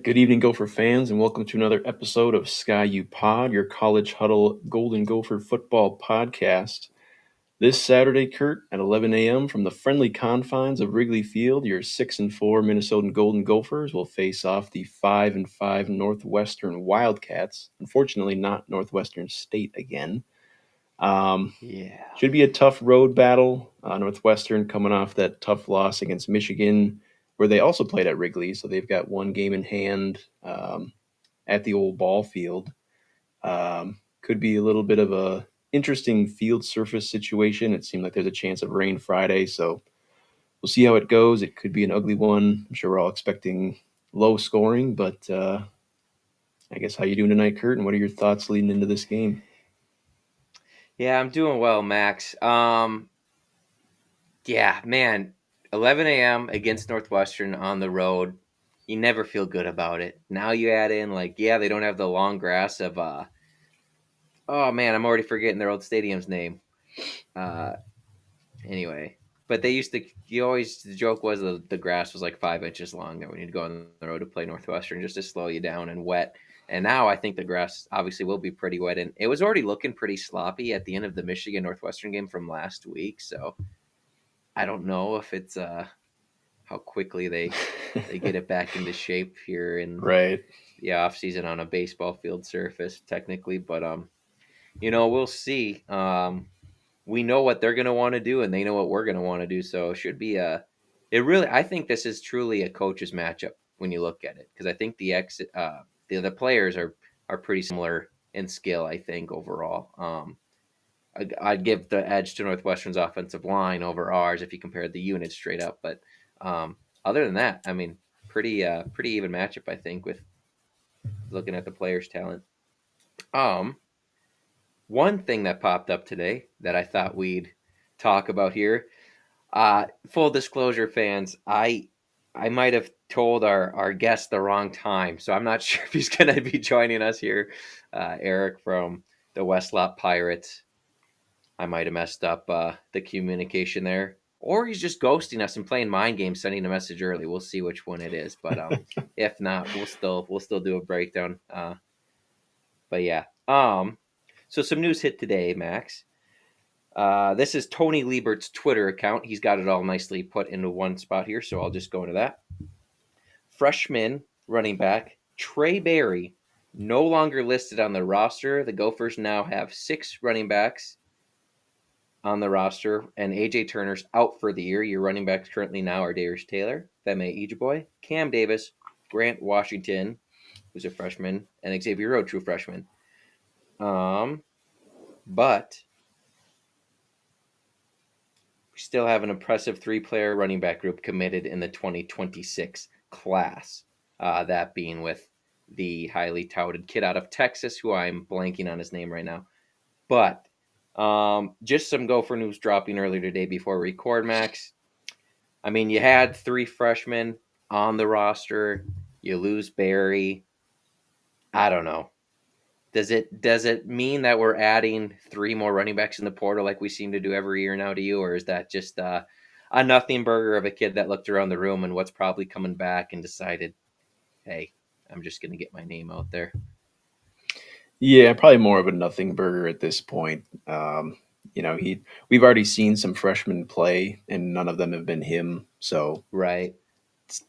Good evening, Gopher fans, and welcome to another episode of Sky U Pod, your college huddle Golden Gopher football podcast. This Saturday, Kurt, at 11 a.m. from the friendly confines of Wrigley Field, your 6-4 Minnesotan Golden Gophers will face off the 5-5 Northwestern Wildcats. Unfortunately, not Northwestern State again. Yeah. Should be a tough road battle. Northwestern coming off that tough loss against Michigan, where they also played at Wrigley, so they've got one game in hand at the old ball field. Could be a little bit of a interesting field surface situation. It seemed like there's a chance of rain Friday, so we'll see how it goes. It could be an ugly one. I'm sure we're all expecting low scoring, but I guess how you doing tonight, Kurt? And what are your thoughts leading into this game? Yeah, I'm doing well, Max. Yeah, man, 11 a.m. against Northwestern on the road. You never feel good about it. Now you add in they don't have the long grass of oh man, I'm already forgetting their old stadium's name. Uh anyway, but they used to the joke was the grass was like 5 inches long that we need to go on the road to play Northwestern just to slow you down and wet. And now I think the grass obviously will be pretty wet, and it was already looking pretty sloppy at the end of the Michigan Northwestern game from last week. So I don't know if it's how quickly they get it back into shape here in Right. the off season on a baseball field surface technically, but we'll see. We know what they're going to want to do, and they know what we're going to want to do. So it should be I think this is truly a coach's matchup when you look at it, because I think the players are pretty similar in skill. I think overall, I'd give the edge to Northwestern's offensive line over ours if you compared the units straight up. But other than that, I mean, pretty even matchup, I think, with looking at the players' talent. Um, One thing that popped up today that I thought we'd talk about here. Full disclosure, fans, I might have told our guest the wrong time, so I'm not sure if he's going to be joining us here. Eric from the Westlot Pirates. I might have messed up the communication there, or he's just ghosting us and playing mind games, sending a message early. We'll see which one it is, but if not, we'll still do a breakdown. But yeah, so some news hit today, Max. This is Tony Liebert's Twitter account. He's got it all nicely put into one spot here, so I'll just go into that. Freshman running back Trey Berry no longer listed on the roster. The Gophers now have 6 running backs on the roster, and AJ Turner's out for the year. Your running backs currently now are Darius Taylor, Femi Ejeboy, Cam Davis, Grant Washington, who's a freshman, and Xavier Rowe, true freshman. But we still have an impressive 3-player running back group committed in the 2026 class. That being with the highly touted kid out of Texas, who I'm blanking on his name right now. But just some Gopher news dropping earlier today before we record, Max. I mean, you had 3 freshmen on the roster. You lose Barry. I don't know. Does it mean that we're adding 3 more running backs in the portal like we seem to do every year now to you, or is that just a nothing burger of a kid that looked around the room and what's probably coming back and decided, hey, I'm just going to get my name out there? Yeah, probably more of a nothing burger at this point. We've already seen some freshmen play, and none of them have been him. So Right.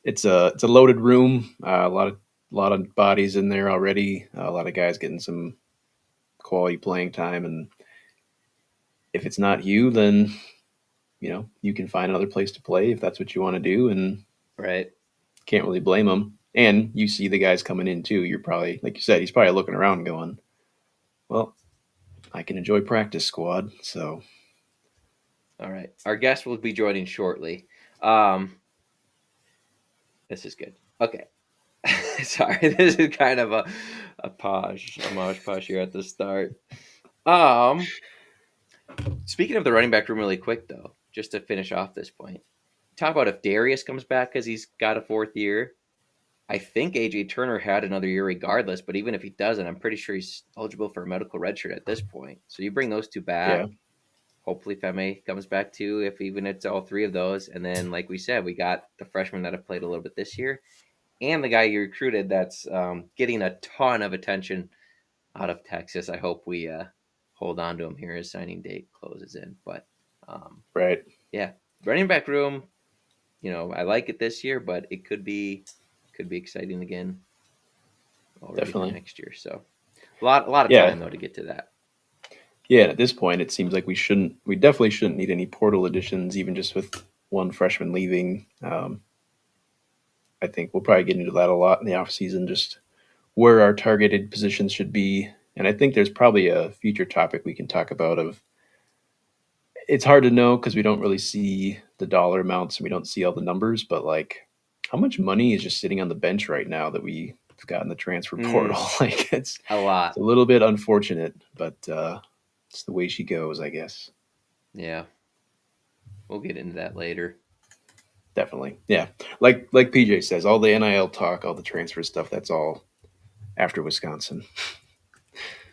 it's a loaded room. A lot of bodies in there already. A lot of guys getting some quality playing time, and if it's not you, then you can find another place to play if that's what you want to do, and Right. can't really blame them. And you see the guys coming in too. You're probably, like you said, he's probably looking around, going, "Well, I can enjoy practice squad." So All right. Our guest will be joining shortly. Um, this is good. Okay. Sorry, this is kind of a mosh posh here at the start. Um, Speaking of the running back room, really quick though, just to finish off this point, talk about if Darius comes back because he's got a 4th year. I think AJ Turner had another year regardless, but even if he doesn't, I'm pretty sure he's eligible for a medical redshirt at this point. So you bring those 2 yeah, back. Hopefully Femi comes back too, if even it's all 3 of those. And then, like we said, we got the freshmen that have played a little bit this year. and the guy you recruited that's getting a ton of attention out of Texas. I hope we hold on to him here as signing date closes in. But um, Right. yeah, running back room. I like it this year, but it could be exciting again already for Definitely. next year. So a lot of Yeah. time though to get to that. Yeah. At this point, it seems like we definitely shouldn't need any portal additions, even just with one freshman leaving. I think we'll probably get into that a lot in the offseason, just where our targeted positions should be. And I think there's probably a future topic we can talk about of it's hard to know because we don't really see the dollar amounts and we don't see all the numbers, but like how much money is just sitting on the bench right now that we've got in the transfer portal? Mm, Like a it's lot. a little bit unfortunate, but it's the way she goes, I guess. Yeah, we'll get into that later. Definitely. Yeah. Like PJ says, all the NIL talk, all the transfer stuff, that's all after Wisconsin.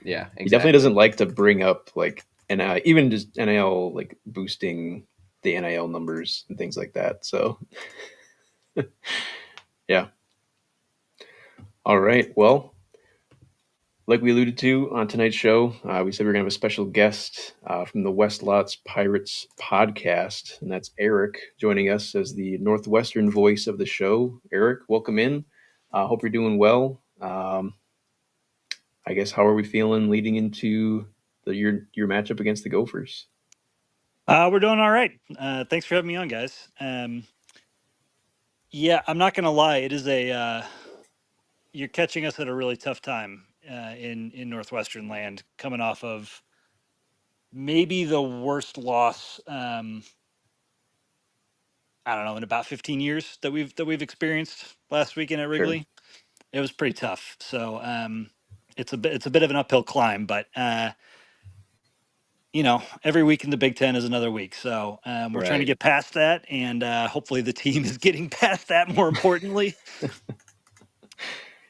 Yeah, He definitely doesn't exactly. like to bring up like NIL, even just NIL like boosting the NIL numbers and things like that. So yeah. All right. Well, like we alluded to on tonight's show, we said we are going to have a special guest from the West Lots Pirates podcast, and that's Eric joining us as the Northwestern voice of the show. Eric, welcome in. Hope you're doing well. I guess how are we feeling leading into your matchup against the Gophers? We're doing all right. Thanks for having me on, guys. Yeah, I'm not gonna lie. It is you're catching us at a really tough time in Northwestern land, coming off of maybe the worst loss. I don't know, in about 15 years that we've experienced last weekend at Sure. Wrigley. It was pretty tough. So it's a bit of an uphill climb, but every week in the Big Ten is another week. So we're trying to Right. get past that, and hopefully the team is getting past that. More importantly.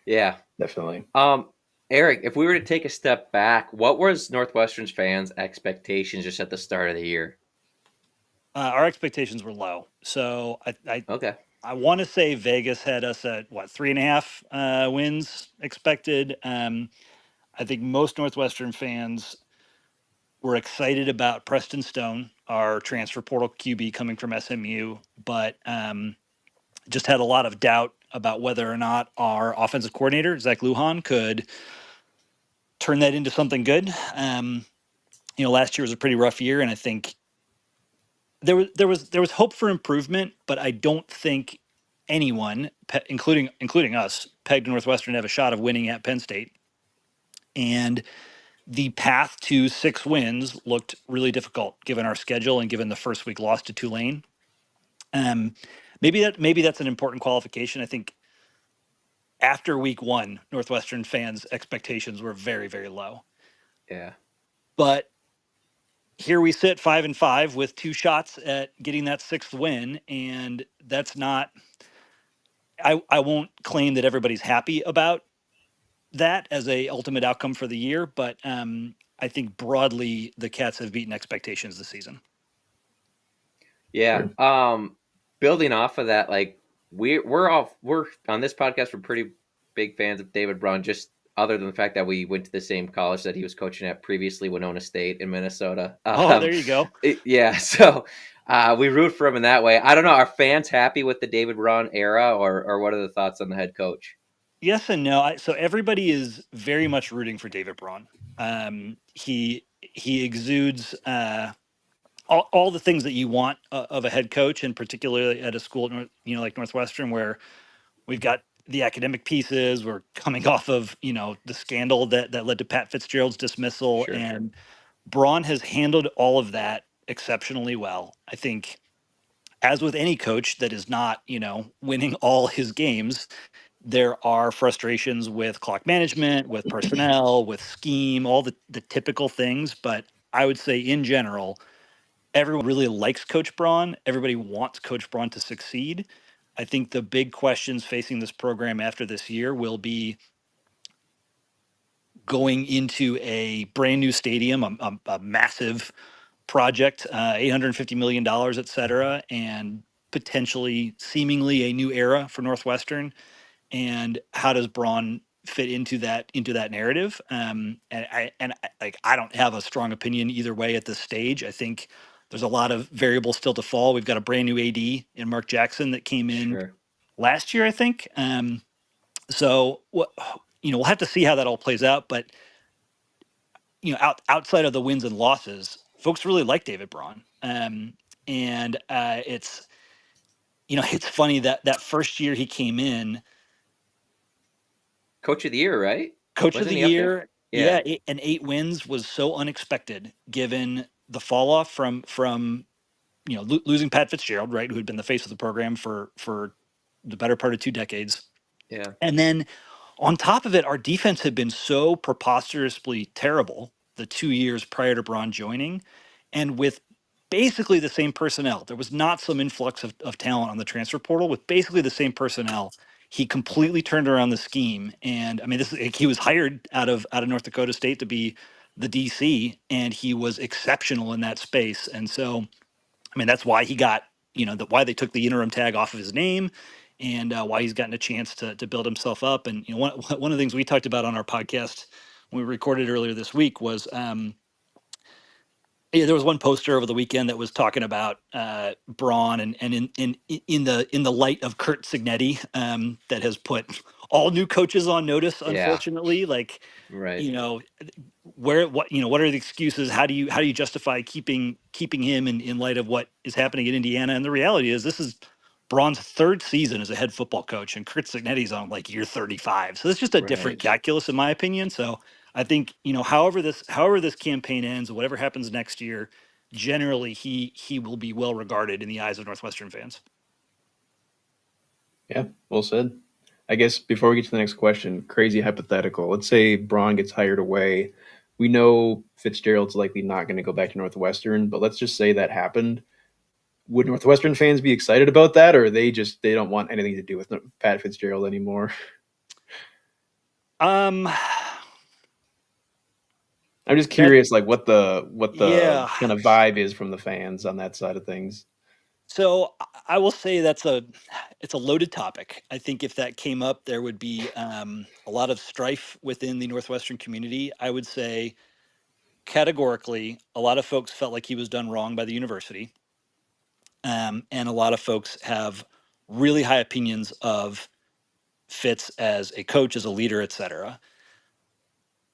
Yeah. Definitely. Um, Eric, if we were to take a step back, what was Northwestern's fans' expectations just at the start of the year? Our expectations were low, so Okay. I want to say Vegas had us at what 3.5 wins expected. I think most Northwestern fans were excited about Preston Stone, our transfer portal QB coming from SMU, but just had a lot of doubt about whether or not our offensive coordinator Zach Lujan could turn that into something good. Last year was a pretty rough year, and I think there was hope for improvement, but I don't think anyone, including us, pegged Northwestern to have a shot of winning at Penn State. And the path to 6 wins looked really difficult given our schedule and given the first week loss to Tulane. Um, maybe that's an important qualification. I think after week one, Northwestern fans' expectations were very, very low. Yeah. But here we sit 5-5 with 2 shots at getting that 6th win, and that's not. I won't claim that everybody's happy about that as a ultimate outcome for the year, but I think broadly the Cats have beaten expectations this season. Yeah. Sure. Building off of that, like we're on this podcast, we're pretty big fans of David Braun, just other than the fact that we went to the same college that he was coaching at previously, Winona State in Minnesota. Oh, there you go. Yeah, so we root for him in that way. I don't know. Are fans happy with the David Braun era, or what are the thoughts on the head coach? Yes and no. So everybody is very much rooting for David Braun. He exudes all the things that you want of a head coach, and particularly at a school like Northwestern, where we've got the academic pieces. We're coming off of the scandal that led to Pat Fitzgerald's dismissal, Sure. and Braun has handled all of that exceptionally well. I think, as with any coach that is not winning all his games, there are frustrations with clock management, with personnel, with scheme, all the typical things. But I would say in general, everyone really likes Coach Braun. Everybody wants Coach Braun to succeed. I think the big questions facing this program after this year will be going into a brand new stadium, a massive project, $850 million, et cetera, and potentially seemingly a new era for Northwestern. and how does Braun fit into that narrative? I don't have a strong opinion either way at this stage. I think there's a lot of variables still to fall. We've got a brand new AD in Mark Jackson that came in Sure. last year, I think. So what, we'll have to see how that all plays out. But outside of the wins and losses, folks really like David Braun. And it's it's funny that that first year he came in, Coach of the year, right? coach of Wasn't the he up there? year, Yeah. yeah, and 8 wins was so unexpected given the fall off from losing Pat Fitzgerald, right, who had been the face of the program for the better part of 2 decades, Yeah. and then on top of it, our defense had been so preposterously terrible the 2 years prior to Braun joining, and with basically the same personnel. There was not some influx of talent on the transfer portal. With basically the same personnel, he completely turned around the scheme. And I mean, he was hired out of North Dakota State to be the DC, and he was exceptional in that space. And so I mean, that's why he got, why they took the interim tag off of his name, and why he's gotten a chance to build himself up. And one of the things we talked about on our podcast when we recorded earlier this week was, yeah, there was one poster over the weekend that was talking about Braun, and in the light of Kurt Signetti, that has put all new coaches on notice. Yeah. Unfortunately, like, Right. you know what are the excuses? How do you justify keeping him in light of what is happening in Indiana? And the reality is, this is Braun's third season as a head football coach, and Kurt Signetti's on like year 35. So it's just a different Right. calculus, in my opinion. So I think, however this campaign ends, or whatever happens next year, generally he will be well regarded in the eyes of Northwestern fans. Yeah, well said. I guess before we get to the next question, crazy hypothetical. Let's say Braun gets hired away. We know Fitzgerald's likely not going to go back to Northwestern, but let's just say that happened. Would Northwestern fans be excited about that, or they don't want anything to do with Pat Fitzgerald anymore? Um, I'm just that curious, like what the yeah. kind of vibe is from the fans on that side of things. So I will say it's a loaded topic. I think if that came up, there would be a lot of strife within the Northwestern community. I would say categorically, a lot of folks felt like he was done wrong by the university, and a lot of folks have really high opinions of Fitz as a coach, as a leader, etc.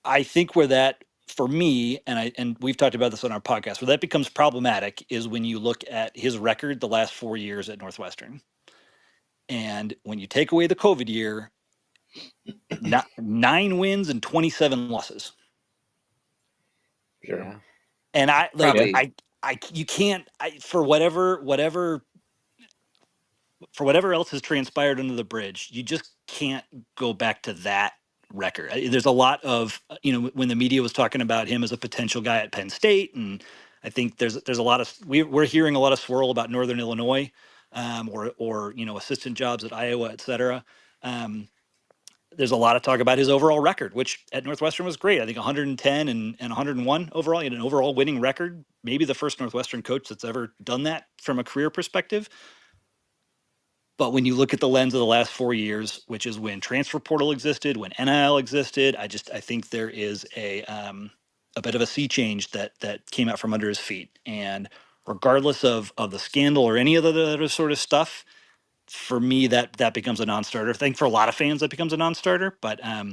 I think where that, for me, and we've talked about this on our podcast, where that becomes problematic is when you look at his record the last 4 years at Northwestern. And when you take away the COVID year, 9 wins and 27 losses. Sure. Yeah. And I like Probably. I you can't for whatever else has transpired under the bridge, you just can't go back to that record. There's a lot of when the media was talking about him as a potential guy at Penn State, and I think there's a lot of we're hearing a lot of swirl about Northern Illinois, or assistant jobs at Iowa, et cetera. There's a lot of talk about his overall record, which at Northwestern was great. I think 110 and 101 overall. He had an overall winning record. Maybe the first Northwestern coach that's ever done that from a career perspective. But when you look at the lens of the last 4 years, which is when transfer portal existed, when NIL existed, I think there is a bit of a sea change that came out from under his feet. And regardless of the scandal or any of the other sort of stuff, for me that becomes a non-starter. I think for a lot of fans that becomes a non-starter. But I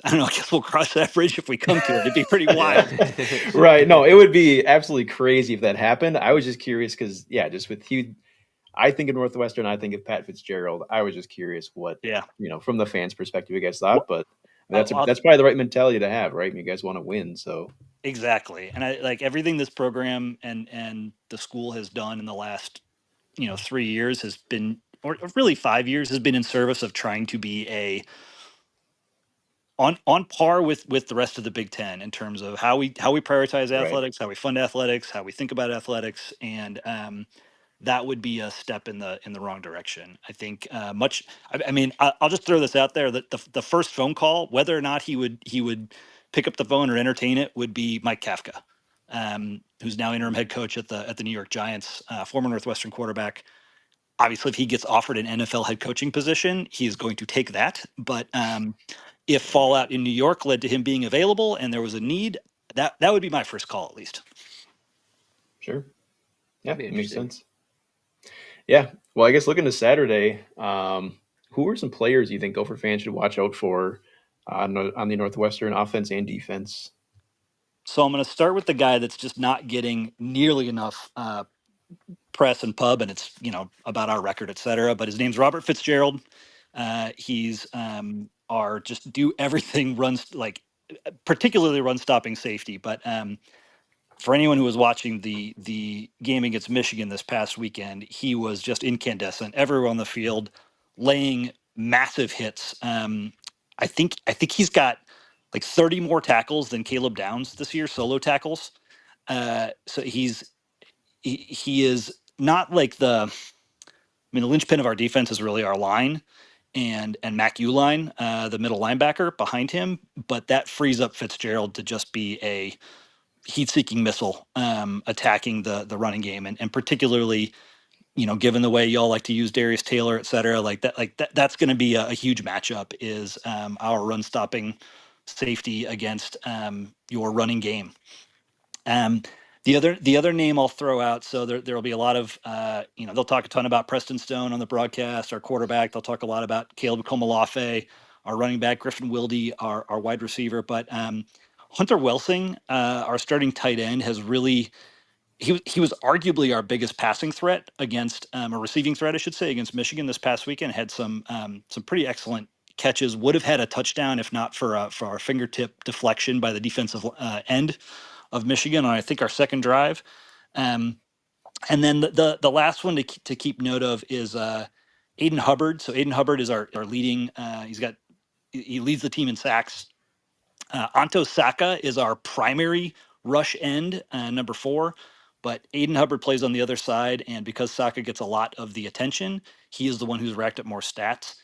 don't know. I guess we'll cross that bridge if we come to it. It'd be pretty Yeah. wild. Right. No, it would be absolutely crazy if that happened. I was just curious because, yeah, just with Hugh, I think of Northwestern, I think of Pat Fitzgerald. I was just curious what, Yeah. from the fans' perspective, you guys Well, thought, but that's I'll that's probably the right mentality to have, right? You guys want to win, so exactly. And I like everything this program and the school has done in the last 3 years has been, or really 5 years, has been in service of trying to be on par with the rest of the Big Ten in terms of how we prioritize right. athletics, how we fund athletics, how we think about athletics, and that would be a step in the wrong direction. I think much. I mean, I'll just throw this out there that the first phone call, whether or not he would pick up the phone or entertain it, would be Mike Kafka, who's now interim head coach at the New York Giants, former Northwestern quarterback. Obviously, if he gets offered an NFL head coaching position, he is going to take that. But if fallout in New York led to him being available and there was a need, that would be my first call, at least. Sure. Yeah, That'd be that makes interesting. sense. Yeah. Well, I guess looking to Saturday, who are some players you think Gopher fans should watch out for on the Northwestern offense and defense? So I'm going to start with the guy that's just not getting nearly enough press and pub, and it's about our record, et cetera. But his name's Robert Fitzgerald. He's our just do everything runs, like particularly run stopping safety. But for anyone who was watching the game against Michigan this past weekend, he was just incandescent everywhere on the field, laying massive hits. I think he's got like 30 more tackles than Caleb Downs this year, solo tackles. So he is not like the linchpin of our defense is really our line and Mac Uline, the middle linebacker behind him, but that frees up Fitzgerald to just be a heat-seeking missile attacking the running game, and particularly, given the way y'all like to use Darius Taylor, et cetera, that's going to be a huge matchup. Is our run-stopping safety against your running game. Um, the other name I'll throw out, so there'll be a lot of they'll talk a ton about Preston Stone on the broadcast, our quarterback. They'll talk a lot about Caleb Komalafe, our running back, Griffin Wilde, our wide receiver. But Hunter Welsing, our starting tight end, has really he was arguably our biggest passing threat against a receiving threat, I should say, against Michigan this past weekend. Had some pretty excellent catches. Would have had a touchdown if not for our fingertip deflection by the defensive end of Michigan on, I think, our second drive. Um, and then the last one to keep note of is Aiden Hubbard. So Aiden Hubbard is our leading. He leads the team in sacks. Anto Saka is our primary rush end, number 4. But Aiden Hubbard plays on the other side, and because Saka gets a lot of the attention, he is the one who's racked up more stats.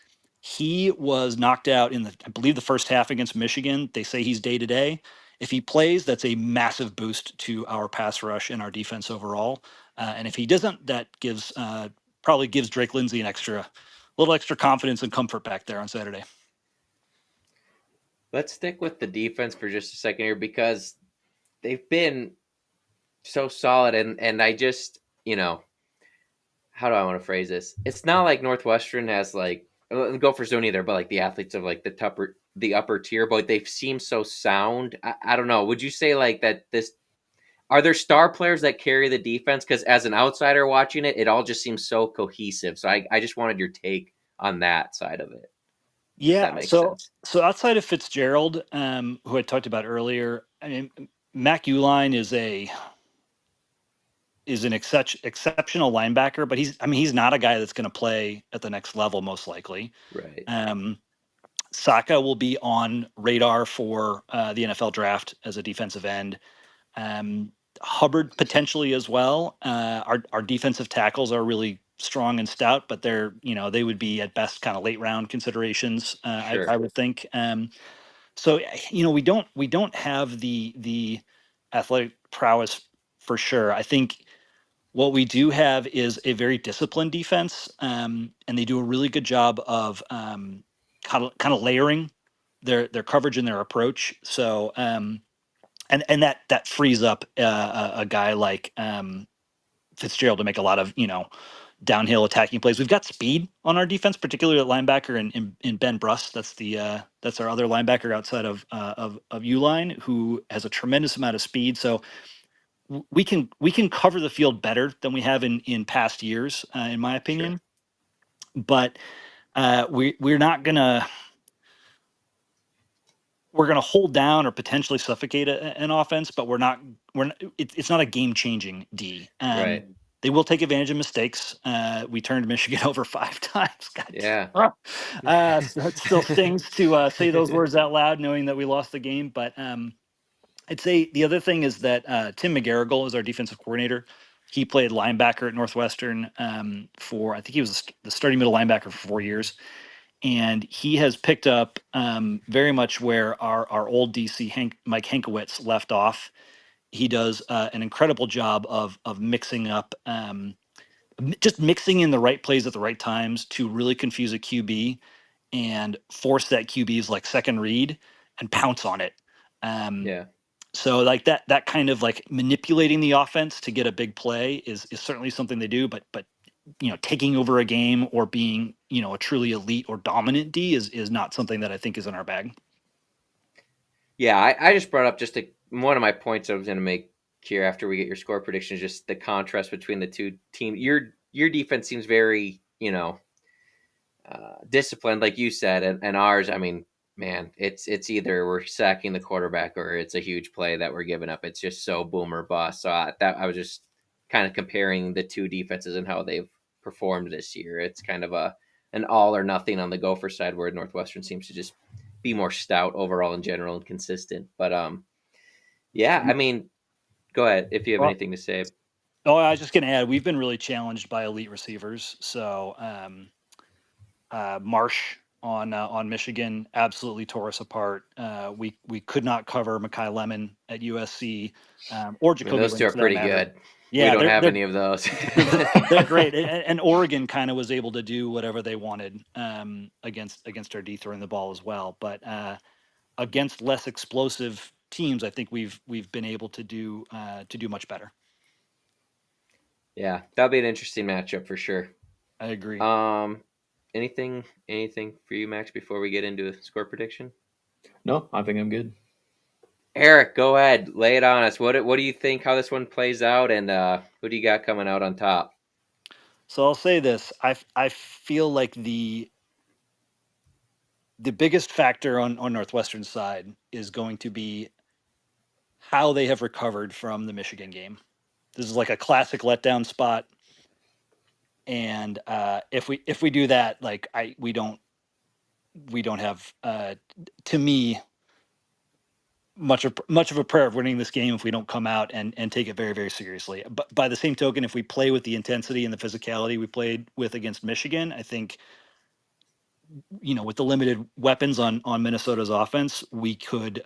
He was knocked out in I believe, the first half against Michigan. They say he's day to day. If he plays, that's a massive boost to our pass rush and our defense overall. And if he doesn't, that probably gives Drake Lindsay a little extra confidence and comfort back there on Saturday. Let's stick with the defense for just a second here, because they've been so solid, and I just, how do I want to phrase this? It's not like Northwestern has like the Gophers don't either, but like the athletes of like the upper tier, but they seem so sound. I don't know. Would you say like that are there star players that carry the defense? Because as an outsider watching it, it all just seems so cohesive. So I just wanted your take on that side of it. If that Yeah, makes so sense. so outside of Fitzgerald, who I talked about earlier, I mean, Mac Uline is an exceptional linebacker, but he's not a guy that's going to play at the next level, most likely. Right. Saka will be on radar for the NFL draft as a defensive end. Hubbard potentially as well. Our defensive tackles are really strong and stout, but they would be at best kind of late round considerations. Sure. I would think. So we don't have the athletic prowess for sure. I think what we do have is a very disciplined defense, and they do a really good job of kind of layering their coverage and their approach. So and that frees up a guy like Fitzgerald to make a lot of downhill attacking plays. We've got speed on our defense, particularly at linebacker in Ben Bruss. That's our other linebacker outside of Uline, who has a tremendous amount of speed. So we can cover the field better than we have in past years, in my opinion. Sure. But we're not gonna hold down or potentially suffocate an offense, but it's not a game changing D. Right. They will take advantage of mistakes. We turned Michigan over 5 times. God. Yeah. So it still stings to say those words out loud, knowing that we lost the game. But I'd say the other thing is that Tim McGarrigle is our defensive coordinator. He played linebacker at Northwestern I think he was the starting middle linebacker for 4 years. And he has picked up very much where our old DC Mike Hankowitz left off. He does an incredible job of mixing up just mixing in the right plays at the right times to really confuse a QB and force that QB's like second read and pounce on it. Um, Yeah. so like that kind of like manipulating the offense to get a big play is certainly something they do, but taking over a game or being a truly elite or dominant D is not something that I think is in our bag. Yeah, I just brought up one of my points I was going to make here after we get your score predictions, just the contrast between the two teams. Your defense seems very, disciplined, like you said, and ours. I mean, man, it's either we're sacking the quarterback or it's a huge play that we're giving up. It's just so boom or bust. So I was just kind of comparing the two defenses and how they've performed this year. It's kind of an all or nothing on the Gopher side, where Northwestern seems to just be more stout overall in general and consistent. But yeah, I mean, go ahead if you have Well, anything to say. oh, I was just going to add, we've been really challenged by elite receivers. So Marsh on Michigan absolutely tore us apart. We could not cover Makai Lemon at USC or I mean, Jacoby those two Lynn are for that pretty matter. good. We Yeah, don't they're have they're any of those. they're great, and Oregon kind of was able to do whatever they wanted against our D throwing the ball as well. But against less explosive teams, I think we've been able to do much better. Yeah, that'll be an interesting matchup for sure. I agree. Um, anything for you, Max, before we get into a score prediction? No, I think I'm good. Eric, go ahead, lay it on us. What do you think how this one plays out, and who do you got coming out on top? So I'll say this: I feel like the biggest factor on Northwestern's side is going to be how they have recovered from the Michigan game. This is like a classic letdown spot, and if we do that, like we don't have to me much of a prayer of winning this game if we don't come out and take it very very seriously. But by the same token, if we play with the intensity and the physicality we played with against Michigan, I think with the limited weapons on Minnesota's offense, we could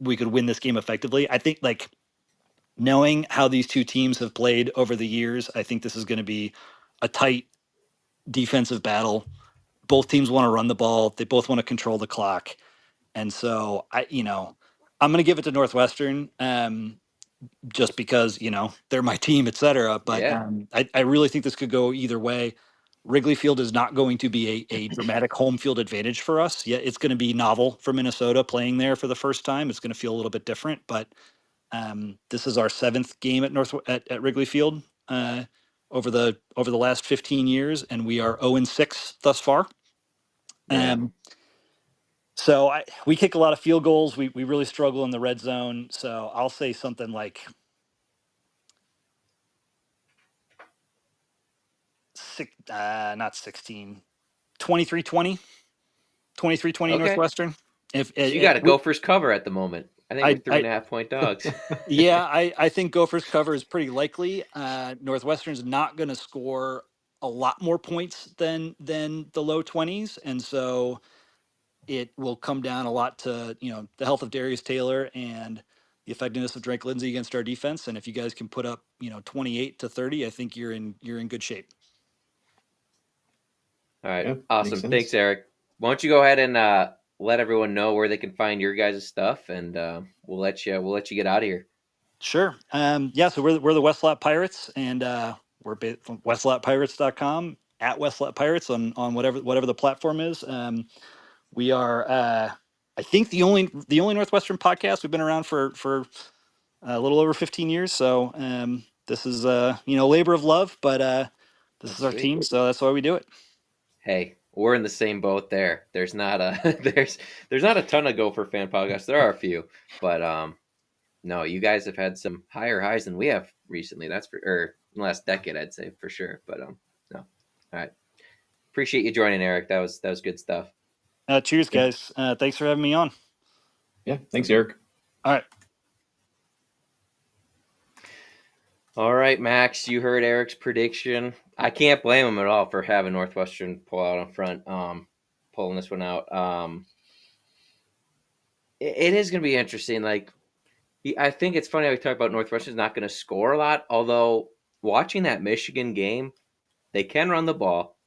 win this game effectively. I think like knowing how these two teams have played over the years, I think this is going to be a tight defensive battle. Both teams want to run the ball. They both want to control the clock. And so I'm going to give it to Northwestern just because, they're my team, et cetera. But Yeah. I really think this could go either way. Wrigley Field is not going to be a dramatic home field advantage for us. Yeah, it's going to be novel for Minnesota playing there for the first time. It's going to feel a little bit different, but this is our seventh game at Wrigley Field over the last 15 years, and we are 0-6 thus far. Yeah. So we kick a lot of field goals. We really struggle in the red zone. So I'll say something like not 16, 23-20, 23-20 Okay. Northwestern. If So you got a Gophers cover at the moment. I think we're I, three I and a half point dogs. yeah, I think Gophers cover is pretty likely. Northwestern's not going to score a lot more points than the low 20s, and so it will come down a lot to the health of Darius Taylor and the effectiveness of Drake Lindsay against our defense. And if you guys can put up 28-30, I think you're in good shape. All right. Yeah, makes Awesome. Thanks, sense. Eric. Why don't you go ahead and let everyone know where they can find your guys' stuff, and we'll let you get out of here. Sure. Yeah. So we're the Westlot Pirates, and we're from westlotpirates.com at Westlot Pirates on whatever the platform is. We are, I think, the only Northwestern podcast. We've been around for a little over 15 years. So this is labor of love, but this That's is our sweet. team, so that's why we do it. Hey, we're in the same boat there. There's not a there's not a ton of Gopher fan podcasts. There are a few, but no, you guys have had some higher highs than we have recently. That's for or in the last decade, I'd say for sure. But no. All right. Appreciate you joining, Eric. That was good stuff. Cheers, Yeah, guys. Thanks for having me on. yeah. Thanks, Eric. All right. All right, Max, you heard Eric's prediction. I can't blame him at all for having Northwestern pull out in front, pulling this one out. It is going to be interesting. Like, I think it's funny how we talk about Northwestern's not going to score a lot, although watching that Michigan game, they can run the ball.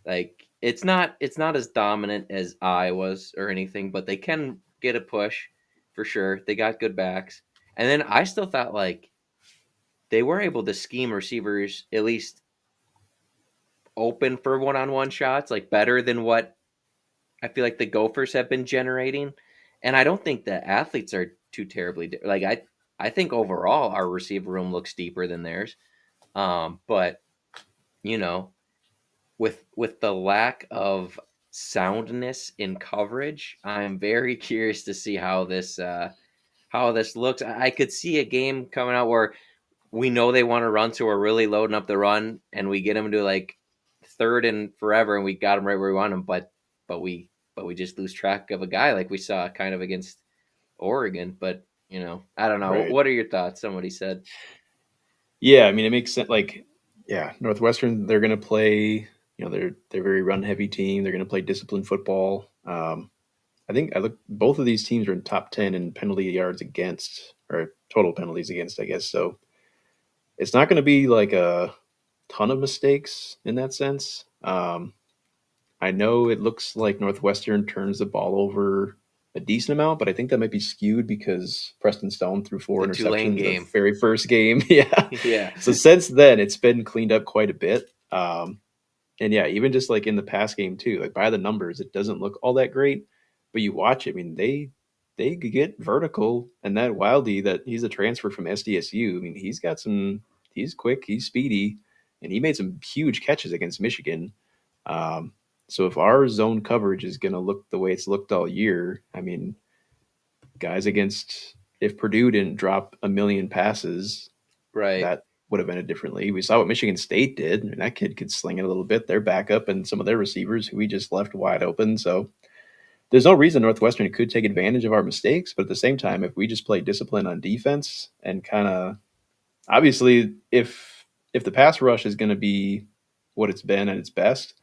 Like it's not as dominant as Iowa's or anything, but they can get a push for sure. They got good backs. And then I still thought like they were able to scheme receivers at least open for one-on-one shots, like better than what I feel like the Gophers have been generating. And I don't think the athletes are too terribly like I think overall our receiver room looks deeper than theirs. But you know, with the lack of soundness in coverage, I'm very curious to see how this looks. I could see a game coming out where we know they want to run, so we're really loading up the run, and we get them to like third and forever, and we got them right where we want them, but we just lose track of a guy like we saw kind of against Oregon. But I don't know. Right. What are your thoughts? Somebody said, Yeah, I mean it makes sense. Like, yeah, Northwestern, they're going to play. They're a very run heavy team. They're going to play disciplined football. I think I look. Both of these teams are in top 10 in penalty yards against, or total penalties against, I guess. So it's not going to be like a ton of mistakes in that sense. I know it looks like Northwestern turns the ball over a decent amount, but I think that might be skewed because Preston Stone threw four the Tulane interceptions the game. very first game. Yeah. Yeah. So since then, it's been cleaned up quite a bit. And yeah, even just like in the pass game too, like by the numbers, it doesn't look all that great. But you watch it, I mean, they could get vertical, and that Wildy, that he's a transfer from SDSU. I mean, he's quick, he's speedy, and he made some huge catches against Michigan. Um, so if our zone coverage is going to look the way it's looked all year, I mean, guys against if Purdue didn't drop a million passes, Right. that would have ended differently. We saw what Michigan State did, and that kid could sling it a little bit. Their backup and some of their receivers who we just left wide open. So there's no reason Northwestern could take advantage of our mistakes, but at the same time, if we just play discipline on defense and kind of obviously if the pass rush is going to be what it's been at its best,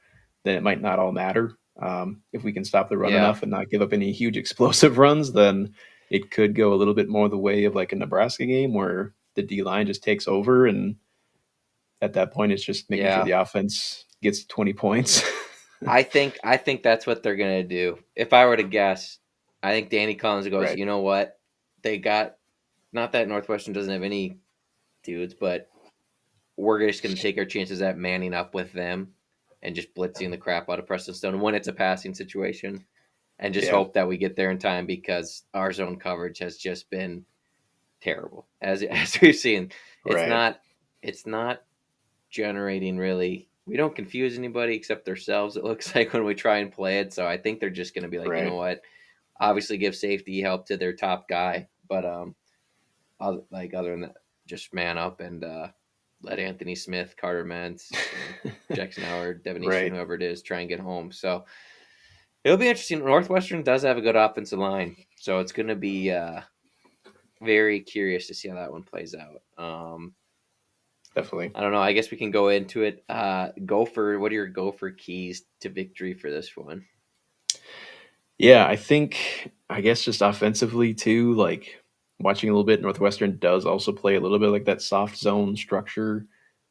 then it might not all matter. If we can stop the run Yeah. enough and not give up any huge explosive runs, then it could go a little bit more the way of like a Nebraska game where the D line just takes over, and at that point, it's just making sure Yeah. the offense gets 20 points. I think that's what they're gonna do. If I were to guess, I think Danny Collins goes, Right. you know what? They got, not that Northwestern doesn't have any dudes, but we're just gonna take our chances at manning up with them and just blitzing the crap out of Preston Stone when it's a passing situation, and just Yeah. hope that we get there in time because our zone coverage has just been terrible as we've seen. It's Right. not it's not generating really. We don't confuse anybody except ourselves, it looks like, when we try and play it. So I think they're just going to be like, you know Right. what? Obviously, give safety help to their top guy, but other than that, just man up and let Anthony Smith, Carter Mentz, Jackson Howard, Devin Easton, Right. whoever it is, try and get home. So it'll be interesting. Northwestern does have a good offensive line, so it's going to be very curious to see how that one plays out. Definitely. I don't know. I guess we can go into it. Gopher, what are your Gopher keys to victory for this one? Yeah, I guess just offensively too, like watching a little bit, Northwestern does also play a little bit like that soft zone structure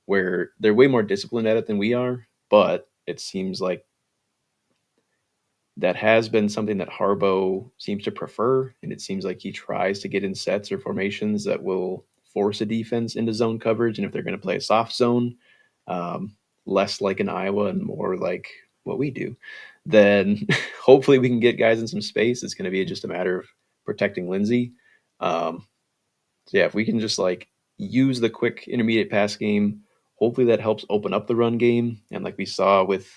where they're way more disciplined at it than we are, but it seems like that has been something that Harbaugh seems to prefer, and it seems like he tries to get in sets or formations that will force a defense into zone coverage. And if they're going to play a soft zone, um, less like in Iowa and more like what we do, then hopefully we can get guys in some space. It's going to be just a matter of protecting Lindsey. Um, so yeah, if we can just like use the quick intermediate pass game, hopefully that helps open up the run game. And like we saw with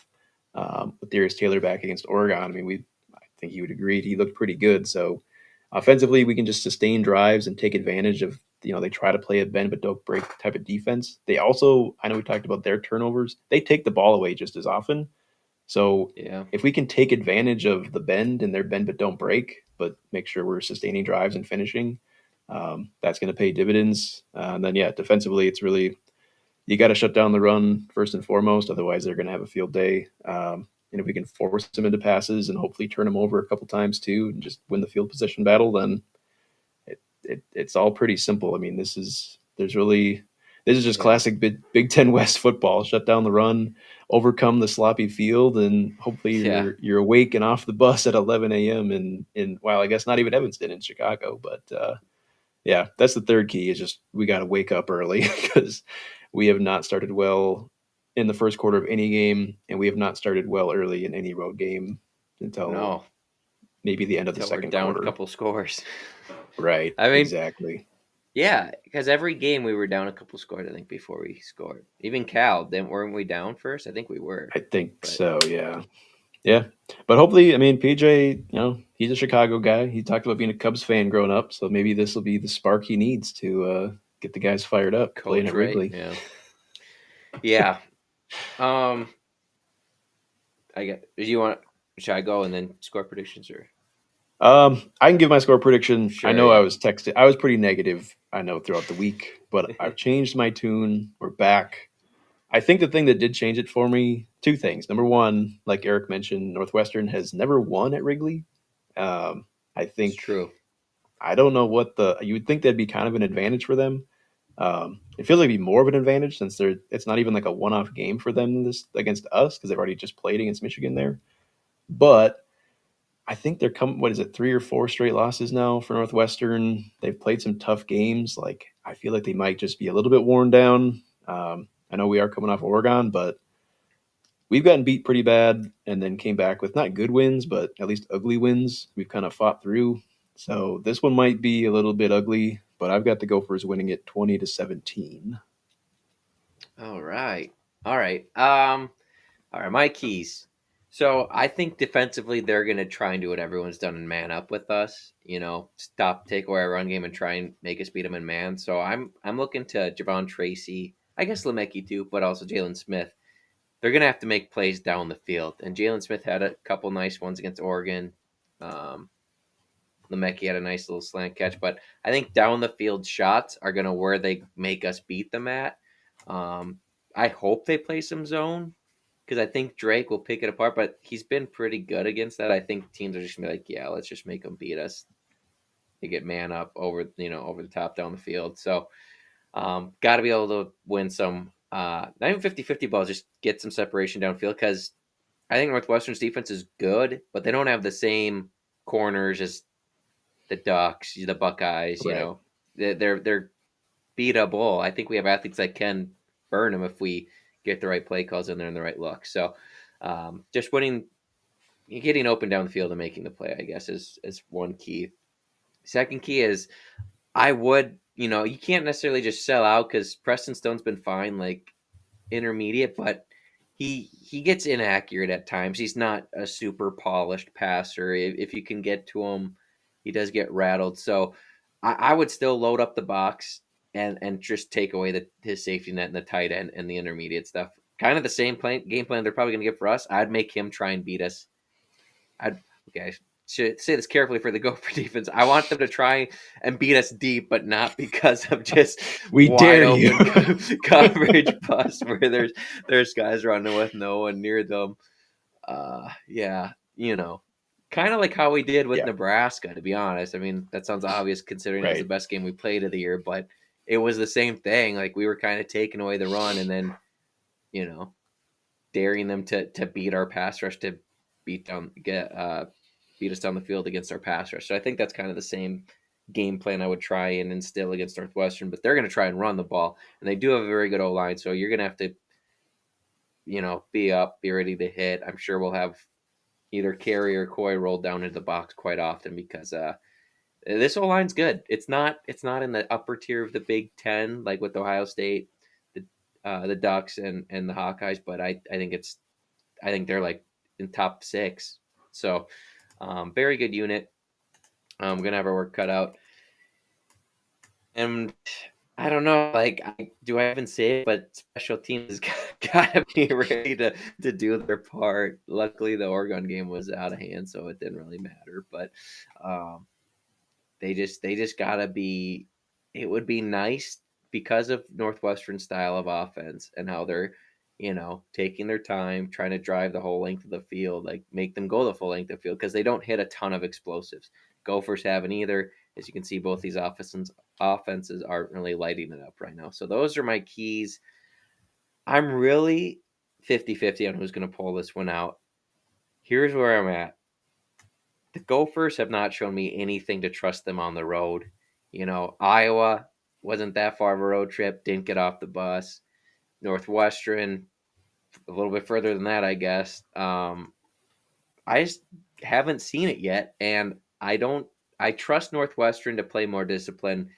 Darius Taylor back against Oregon, I mean, I think he would agree he looked pretty good. So offensively, we can just sustain drives and take advantage of they try to play a bend but don't break type of defense. They also, I know we talked about their turnovers, they take the ball away just as often. So Yeah. if we can take advantage of the bend and their bend but don't break, but make sure we're sustaining drives and finishing, that's going to pay dividends. And then yeah, defensively, it's really you got to shut down the run first and foremost. Otherwise, they're going to have a field day. And if we can force them into passes and hopefully turn them over a couple times too, and just win the field position battle, then it's all pretty simple. I mean, there's This is just classic Big Ten West football. Shut down the run, overcome the sloppy field, and hopefully Yeah. you're awake and off the bus at 11 a.m. in well, I guess not even Evanston, in Chicago, but yeah, that's the third key. Is just we got to wake up early because we have not started well in the first quarter of any game, and we have not started well early in any road game until No, maybe the end of the until we're second down a quarter. couple scores. Right, I mean, exactly. yeah, because every game we were down a couple scores, I think, before we scored. Even Cal, then weren't we down first? I think we were. I think But so. Yeah, yeah. But hopefully, I mean, PJ, he's a Chicago guy. He talked about being a Cubs fan growing up, so maybe this will be the spark he needs to get the guys fired up playing coach, at right? Wrigley. Yeah. Yeah. Um, I get. Do you want? Should I go and then score predictions or? I can give my score prediction. I Sure. know I Yeah. was texted. I was pretty negative, I know, throughout the week, but I've changed my tune. We're back. I think the thing that did change it for me, two things. Number one, like Eric mentioned, Northwestern has never won at Wrigley. I It's think true. I don't know what you would think that'd be kind of an advantage for them. It feels like it'd be more of an advantage since it's not even like a one-off game for them this against us because they've already just played against Michigan there. But I think they're coming. What is it? 3 or 4 straight losses now for Northwestern. They've played some tough games. Like I feel like they might just be a little bit worn down. I know we are coming off Oregon, but we've gotten beat pretty bad and then came back with not good wins, but at least ugly wins. We've kind of fought through. So this one might be a little bit ugly, but I've got the Gophers winning it 20-17. All right. All right. All right. My keys. So I think defensively they're gonna try and do what everyone's done and man up with us. Take away our run game and try and make us beat them in man. So I'm looking to Javon Tracy, I guess Lemecki too, but also Jalen Smith. They're gonna have to make plays down the field, and Jalen Smith had a couple nice ones against Oregon. Um, Lemecki had a nice little slant catch, but I think down the field shots are gonna where they make us beat them at. Um, I hope they play some zone because I think Drake will pick it apart, but he's been pretty good against that. I think teams are just gonna be like, yeah, let's just make them beat us. They get man up over the top down the field. So got to be able to win some, not even 50-50 balls, just get some separation downfield because I think Northwestern's defense is good, but they don't have the same corners as the Ducks, the Buckeyes. Right. They're beatable. I think we have athletes that can burn them if we get the right play calls in there and the right look. So just getting open down the field and making the play, I guess, is one key. Second key is I would, you can't necessarily just sell out because Preston Stone's been fine, like intermediate, but he gets inaccurate at times. He's not a super polished passer. If you can get to him, he does get rattled. So I would still load up the box and just take away his safety net and the tight end and the intermediate stuff. Kind of the same game plan they're probably going to get for us. I'd make him try and beat us. I should say this carefully for the Gopher defense. I want them to try and beat us deep, but not because of just We wide dare you. open coverage bust where there's guys running with no one near them. Yeah, kind of like how we did with Yeah, Nebraska. To be honest, I mean that sounds obvious considering it was the right. best game we played of the year, but it was the same thing. Like we were kind of taking away the run and then you know daring them to beat our pass rush to beat us down the field against our pass rush. So I think that's kind of the same game plan I would try and instill against Northwestern, but they're going to try and run the ball, and they do have a very good O line. So you're going to have to, be up, be ready to hit. I'm sure we'll have either Carey or Coy rolled down into the box quite often because this O line's good. It's not in the upper tier of the Big Ten like with Ohio State, the Ducks and the Hawkeyes, but I think they're like in top 6. So very good unit. We're gonna have our work cut out, and I don't know. Like, do I even say it? But special teams gotta be ready to do their part. Luckily, the Oregon game was out of hand, so it didn't really matter. But um, they just gotta be. It would be nice because of Northwestern style of offense and how they're taking their time, trying to drive the whole length of the field, like make them go the full length of the field because they don't hit a ton of explosives. Gophers haven't either. as you can see, both these offenses aren't really lighting it up right now. So those are my keys. I'm really 50-50 on who's going to pull this one out. Here's where I'm at. The Gophers have not shown me anything to trust them on the road. Iowa wasn't that far of a road trip, didn't get off the bus. Northwestern, a little bit further than that, I guess. I just haven't seen it yet, and I trust Northwestern to play more discipline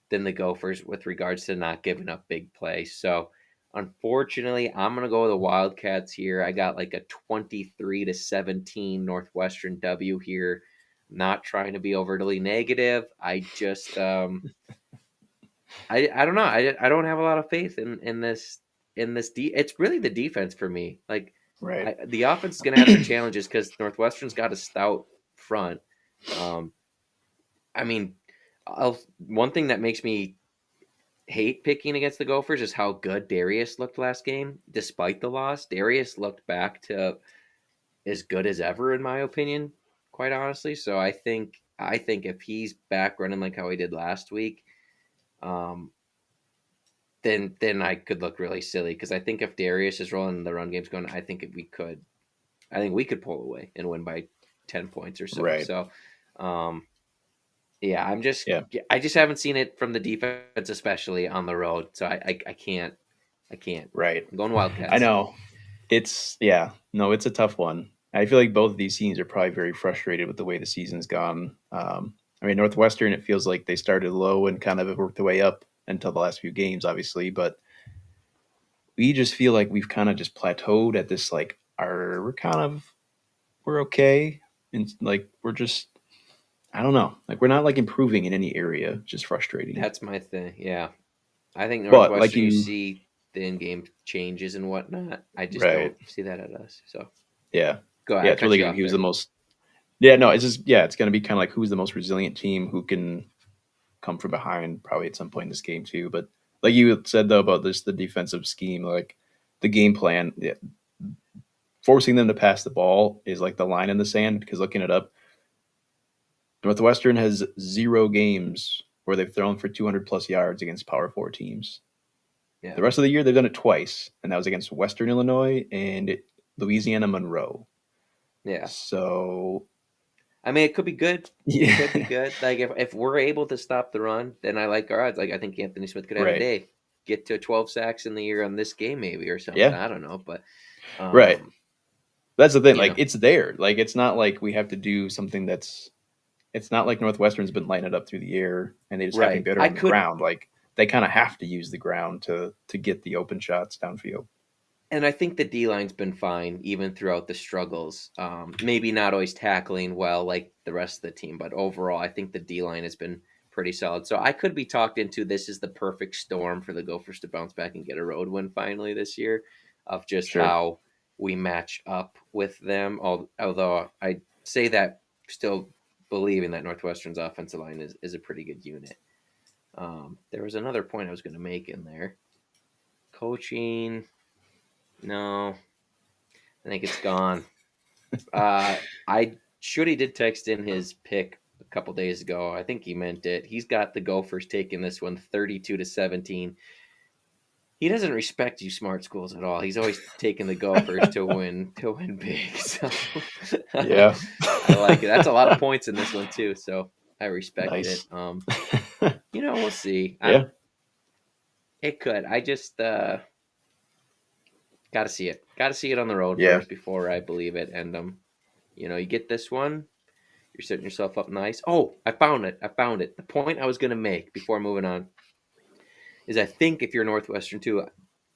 than the Gophers with regards to not giving up big plays. So unfortunately, I'm gonna go with the Wildcats here. I got like a 23-17 Northwestern W here. Not trying to be overly negative. I just I don't know. I don't have a lot of faith in this it's really the defense for me. Like Right. the offense is going to have their challenges because Northwestern's got a stout front. I mean, one thing that makes me hate picking against the Gophers is how good Darius looked last game. Despite the loss, Darius looked back to as good as ever, in my opinion, quite honestly. So I think if he's back running like how he did last week, then I could look really silly because I think if Darius is rolling and the run game's going, I think we could pull away and win by 10 points or so. Right. So, yeah, Yeah. I just haven't seen it from the defense, especially on the road. So I can't. Right. I'm going Wildcats. I know. It's a tough one. I feel like both of these teams are probably very frustrated with the way the season's gone. I mean, Northwestern, it feels like they started low and kind of worked their way up until the last few games, obviously, but we just feel like we've kind of just plateaued at this, like, we're okay. And like, we're just, I don't know. Like, we're not like improving in any area. It's just frustrating. That's my thing. Yeah. I think But like Northwestern, you see the in-game changes and whatnot. I just don't see that at us. So yeah, go ahead. yeah, it's really going to be who's the most. Yeah, no, it's going to be kind of like who's the most resilient team who can come from behind probably at some point in this game too. But like you said though about the defensive scheme, like the game plan, forcing them to pass the ball is like the line in the sand because looking it up, Northwestern has 0 games where they've thrown for 200 plus yards against Power 4 teams. Yeah. The rest of the year, they've done it twice, and that was against Western Illinois and Louisiana Monroe. Yeah. So, I mean, it could be good. Yeah. It could be good. Like if we're able to stop the run, then I like our odds. Like I think Anthony Smith could have a day, get to 12 sacks in the year on this game, maybe or something. Yeah. I don't know, but right. That's the thing. Like know. it's there. Like it's not like we have to do something that's. It's not like Northwestern's been lighting it up through the air and they just have to be better on the ground. Like they kind of have to use the ground to get the open shots downfield. And I think the D-line's been fine even throughout the struggles. Maybe not always tackling well like the rest of the team, but overall, I think the D-line has been pretty solid. So I could be talked into this is the perfect storm for the Gophers to bounce back and get a road win finally this year of just how we match up with them. Although I say that still believing that Northwestern's offensive line is a pretty good unit. There was another point I was going to make in there. Coaching... No, I think it's gone. Shooty did text in his pick a couple days ago. I think he meant it. He's got the Gophers taking this one 32-17. He doesn't respect you smart schools at all. He's always taking the Gophers to win big. So yeah, I like it. That's a lot of points in this one too. So I respect it. We'll see. Yeah. It could. I just got to see it. Got to see it on the road first before I believe it. And you get this one, you're setting yourself up nice. Oh, I found it. The point I was going to make before moving on is I think if you're Northwestern too,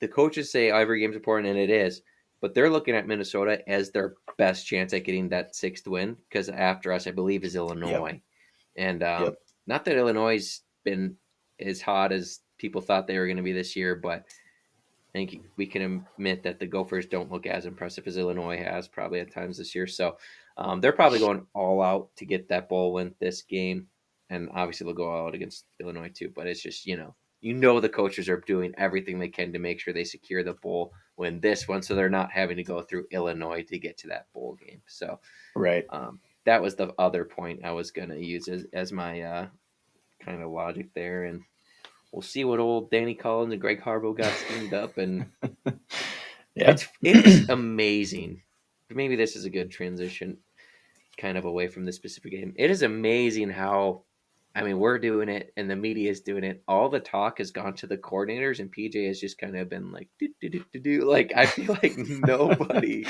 the coaches say every game's important, and it is, but they're looking at Minnesota as their best chance at getting that 6th win because after us, I believe, is Illinois. And not that Illinois has been as hot as people thought they were going to be this year, but I think we can admit that the Gophers don't look as impressive as Illinois has probably at times this year. So they're probably going all out to get that bowl win this game. And obviously they'll go all out against Illinois too. But it's just, the coaches are doing everything they can to make sure they secure the bowl win this one. So they're not having to go through Illinois to get to that bowl game. So right. That was the other point I was going to use as my kind of logic there, and we'll see what old Danny Collins and Greg Harbaugh got schemed up. And Yeah. it's amazing. Maybe this is a good transition, kind of away from this specific game. It is amazing how, I mean, we're doing it and the media is doing it. All the talk has gone to the coordinators, and PJ has just kind of been like, do. Like, I feel like nobody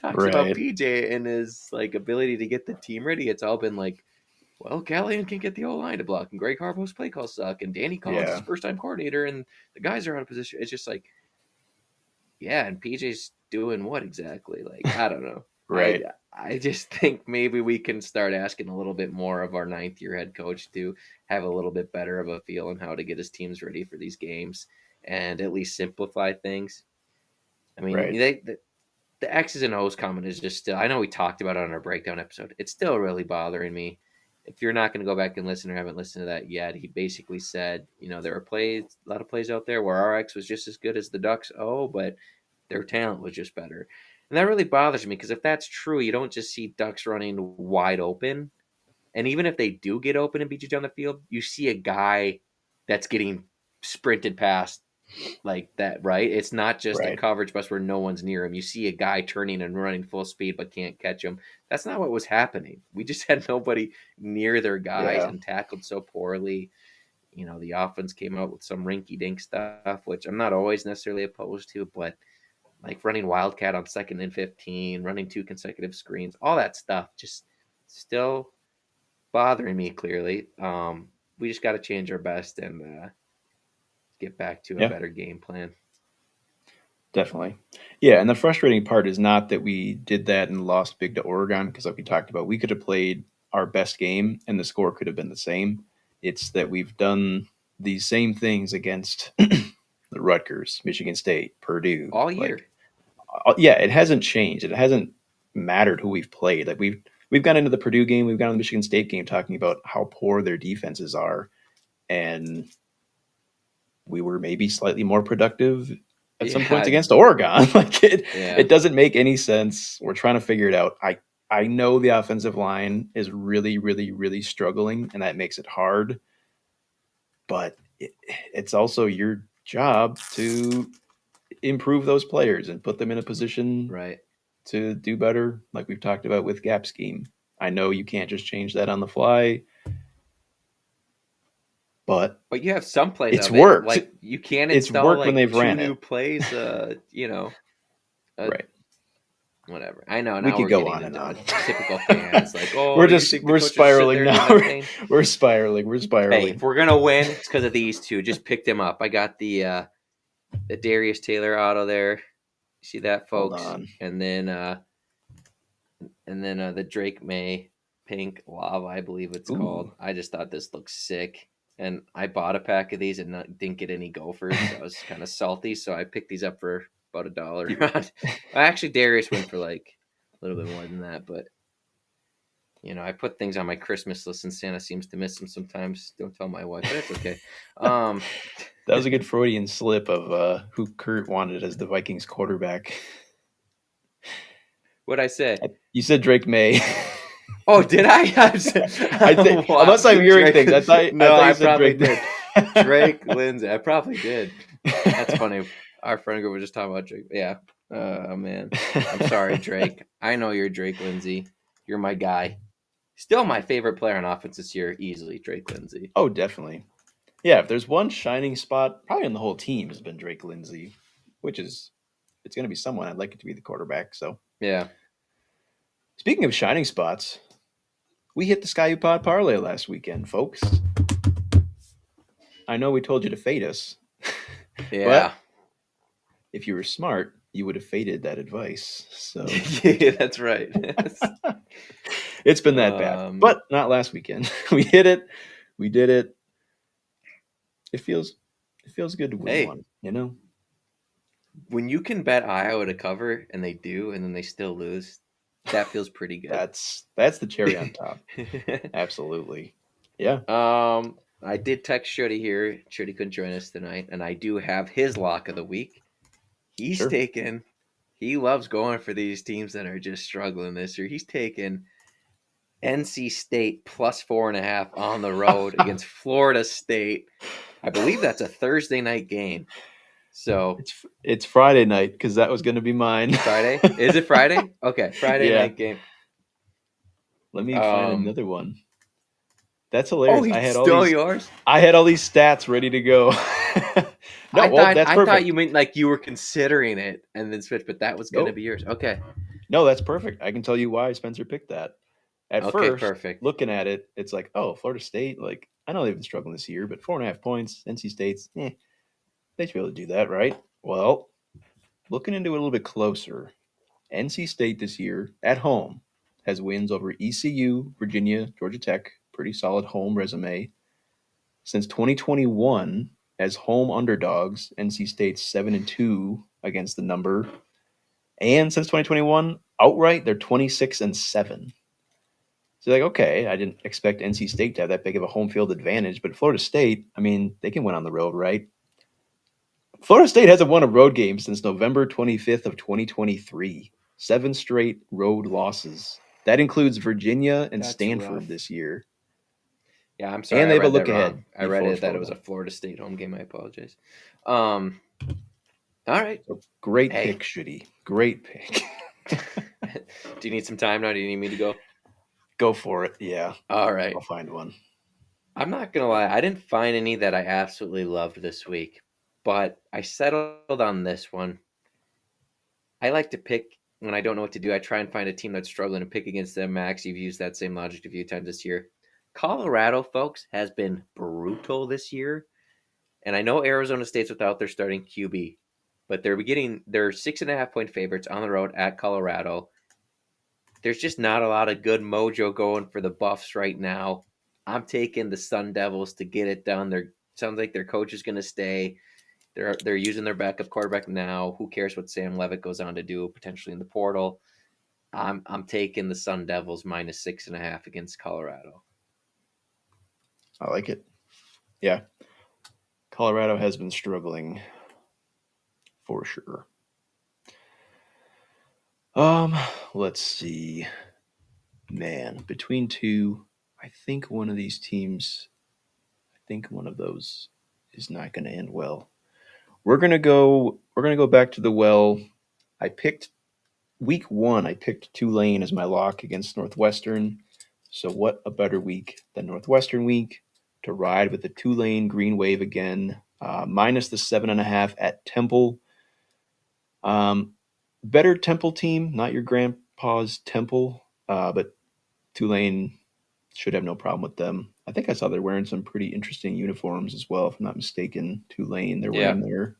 talks about Right. PJ and his like ability to get the team ready. It's all been like, well, Callahan can get the O line to block, and Greg Harbaugh's play calls suck, and Danny Collins is Yeah. first time coordinator, and the guys are out of position. It's just like, yeah, and PJ's doing what exactly? Like, I don't know. Right. I just think maybe we can start asking a little bit more of our ninth year head coach to have a little bit better of a feel on how to get his teams ready for these games and at least simplify things. I mean, Right. the X's and O's comment is just still, I know we talked about it on our breakdown episode. It's still really bothering me. If you're not going to go back and listen or haven't listened to that yet, he basically said, there were a lot of plays out there where our X was just as good as the Ducks O, but their talent was just better. And that really bothers me because if that's true, you don't just see Ducks running wide open. And even if they do get open and beat you down the field, you see a guy that's getting sprinted past like that, right? It's not just a Right. coverage bust where no one's near him. You see a guy turning and running full speed but can't catch him. That's not what was happening. We just had nobody near their guys Yeah. and tackled so poorly. The offense came out with some rinky-dink stuff, which I'm not always necessarily opposed to, but like running Wildcat on 2nd and 15, running 2 consecutive screens, all that stuff just still bothering me clearly. We just got to change our best and get back to a Yeah. better game plan. Definitely. Yeah, and the frustrating part is not that we did that and lost big to Oregon, because like we talked about, we could have played our best game and the score could have been the same. It's that we've done these same things against the Rutgers, Michigan State, Purdue. All year. Like, yeah, it hasn't changed. It hasn't mattered who we've played. Like we've gone into the Purdue game, we've gone into the Michigan State game talking about how poor their defenses are, and we were maybe slightly more productive at some points against Oregon. Like it doesn't make any sense. We're trying to figure it out. I know the offensive line is really, really, really struggling, and that makes it hard. But it's also your job to improve those players and put them in a position right to do better, like we've talked about with gap scheme. I know you can't just change that on the fly, but you have some plays. It's worked. Like you can It's install worked like when they've 2 ran new it. plays. Right. Whatever. I know. We Now could we're go getting on and into on. typical fans. Like, oh, we're you think the we're coach is sitting spiraling there now. doing nothing? We're spiraling. We're spiraling. Hey, if we're gonna win, it's because of these two. Just pick them up. I got the Darius Taylor auto there. You see that, folks? Hold on. And then the Drake May pink lava, I believe it's called. I just thought this looked sick, and I bought a pack of these and didn't get any Gophers. So I was kind of salty, so I picked these up for about $1. Actually, Darius went for like a little bit more than that, but I put things on my Christmas list, and Santa seems to miss them sometimes. Don't tell my wife, but it's okay. That was a good Freudian slip of who Kurt wanted as the Vikings quarterback. What'd I say? You said Drake May. Oh, did I? I think, unless I'm hearing things. I thought you said probably Drake did. Drake Lindsay. I probably did. That's funny. Our friend group was just talking about Drake. Yeah. Oh, man. I'm sorry, Drake. I know you're Drake Lindsay. You're my guy. Still my favorite player on offense this year, easily, Drake Lindsay. Oh, definitely. Yeah, if there's one shining spot, probably on the whole team, has been Drake Lindsay, which is, it's going to be someone. I'd like it to be the quarterback. So, yeah. Speaking of shining spots, we hit the Sky U Pod parlay last weekend, folks. I know we told you to fade us. Yeah. But if you were smart, you would have faded that advice. So yeah, that's right. It's been that bad. But not last weekend. We hit it. We did it. It feels good to win one, When you can bet Iowa to cover and they do, and then they still lose, that feels pretty good. That's the cherry on top. Absolutely. Yeah. I did text Shuddy here. Shuddy couldn't join us tonight, and I do have his lock of the week. He's he loves going for these teams that are just struggling this year. He's taken NC State plus 4.5 on the road against Florida State. I believe that's a Thursday night game. So It's Friday night because that was going to be mine. Friday? Is it Friday? Okay, Friday Yeah. night game. Let me find another one. That's Oh, hilarious. he stole yours? I had all these stats ready to go. No, well, that's I thought perfect. you meant like you were considering it and then switch, but that was going to Nope. be yours. Okay. No, that's perfect. I can tell you why Spencer picked that. At Okay, first, perfect. looking at it, it's like, oh, Florida State, like, I know they've been struggling this year, but 4.5 points, NC State's, they should be able to do that, right? Well, looking into it a little bit closer, NC State this year at home has wins over ECU, Virginia, Georgia Tech, pretty solid home resume. Since 2021, as home underdogs, NC State's 7-2 against the number. And since 2021, outright, they're 26-7. So like, okay, I didn't expect NC State to have that big of a home field advantage, but Florida State, I mean, they can win on the road, right? Florida State hasn't won a road game since November 25th of 2023. 7 straight road losses. That includes Virginia and That's Stanford rough. this year. Yeah, I'm sorry. And I they have a read look that wrong. ahead I read before it that it was a Florida. Florida State home game. I apologize. All right. So great Hey. pick, Shitty. Great pick. Do you need some time now? Do you need me to go? Go for it. Yeah. All right. I'll find one. I'm not going to lie. I didn't find any that I absolutely loved this week, but I settled on this one. I like to pick when I don't know what to do. I try and find a team that's struggling and pick against them. Max, you've used that same logic a few times this year. Colorado, folks, has been brutal this year. And I know Arizona State's without their starting QB, but they're 6.5 point favorites on the road at Colorado. There's just not a lot of good mojo going for the Buffs right now. I'm taking the Sun Devils to get it done. Sounds like their coach is going to stay. They're using their backup quarterback now. Who cares what Sam Levitt goes on to do potentially in the portal? I'm taking the Sun Devils minus 6.5 against Colorado. I like it. Yeah. Colorado has been struggling for sure. Let's see. Man, between two, I think one of these teams, I think one of those is not going to end well. We're going to go back to the well. I picked week 1, I picked Tulane as my lock against Northwestern. So what a better week than Northwestern week to ride with the Tulane Green Wave again, minus the 7.5 at Temple. Better Temple team, not your grandpa's Temple, but Tulane should have no problem with them. I think I saw they're wearing some pretty interesting uniforms as well, if I'm not mistaken. Tulane, they're wearing their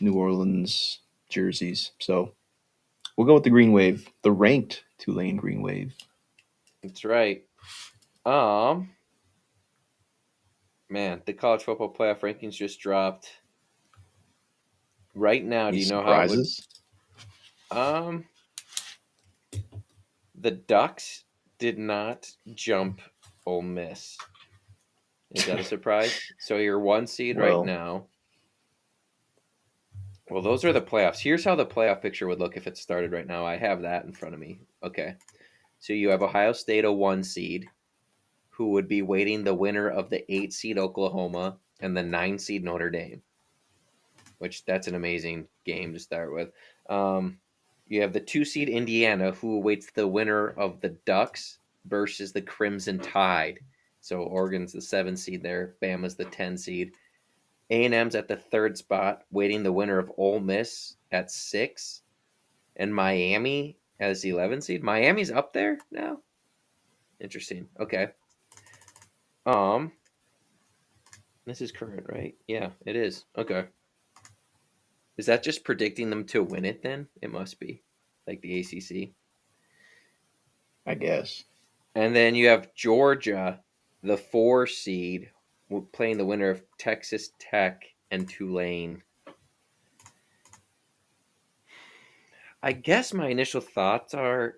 New Orleans jerseys. So we'll go with the Green Wave, the ranked Tulane Green Wave. That's right. Man, the college football playoff rankings just dropped. Right now, do Any you know how it would? surprises? The Ducks did not jump Ole Miss. Is that a surprise? So you're 1 seed right Well, now. Well, those are the playoffs. Here's how the playoff picture would look if it started right now. I have that in front of me. Okay. So you have Ohio State, a 1 seed, who would be waiting the winner of the 8 seed Oklahoma and the 9 seed Notre Dame, which that's an amazing game to start with. You have the 2 seed Indiana, who awaits the winner of the Ducks versus the Crimson Tide. So Oregon's the 7 seed there. Bama's the 10 seed. A&M's at the 3rd spot, waiting the winner of Ole Miss at 6. And Miami as the 11 seed. Miami's up there now? Interesting. Okay. This is current, right? Yeah, it is. Okay. Is that just predicting them to win it then? It must be. Like the ACC. I guess. And then you have Georgia, the 4 seed, playing the winner of Texas Tech and Tulane. I guess my initial thoughts are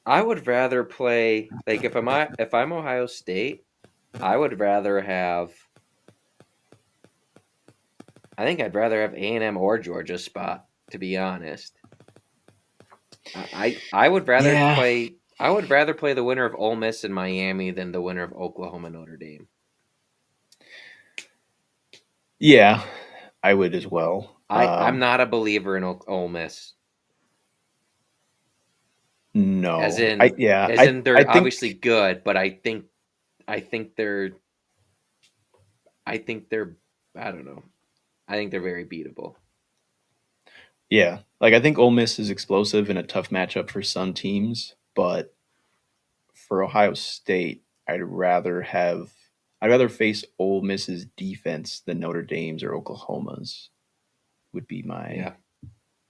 I would rather play like if I'm Ohio State, I would rather have I think I'd rather have A&M or Georgia spot, to be honest. I would rather Yeah, play. I would rather play the winner of Ole Miss and Miami than the winner of Oklahoma Notre Dame. yeah, I would as well. I'm not a believer in Ole Miss, as No, in I they're think obviously good, but I think they're I think they're I don't know. I think they're very beatable. yeah, like I think Ole Miss is explosive in a tough matchup for some teams, but for Ohio State, I'd rather face Ole Miss's defense than Notre Dame's or Oklahoma's. Would be Yeah.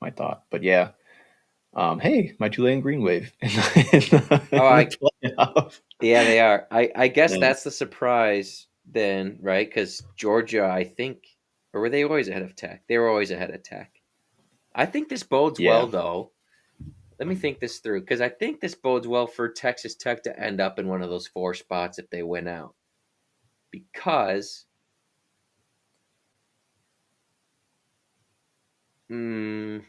my thought. But yeah, hey, my Tulane Green Wave Oh, in the playoff. yeah, they are. I guess Yeah, that's the surprise then, right? Because Georgia, I think, or were they always ahead of Tech? They were always ahead of Tech. I think this bodes well, yeah. though. Let me think this through, because I think this bodes well for Texas Tech to end up in one of those 4 spots if they win out. Because, mm,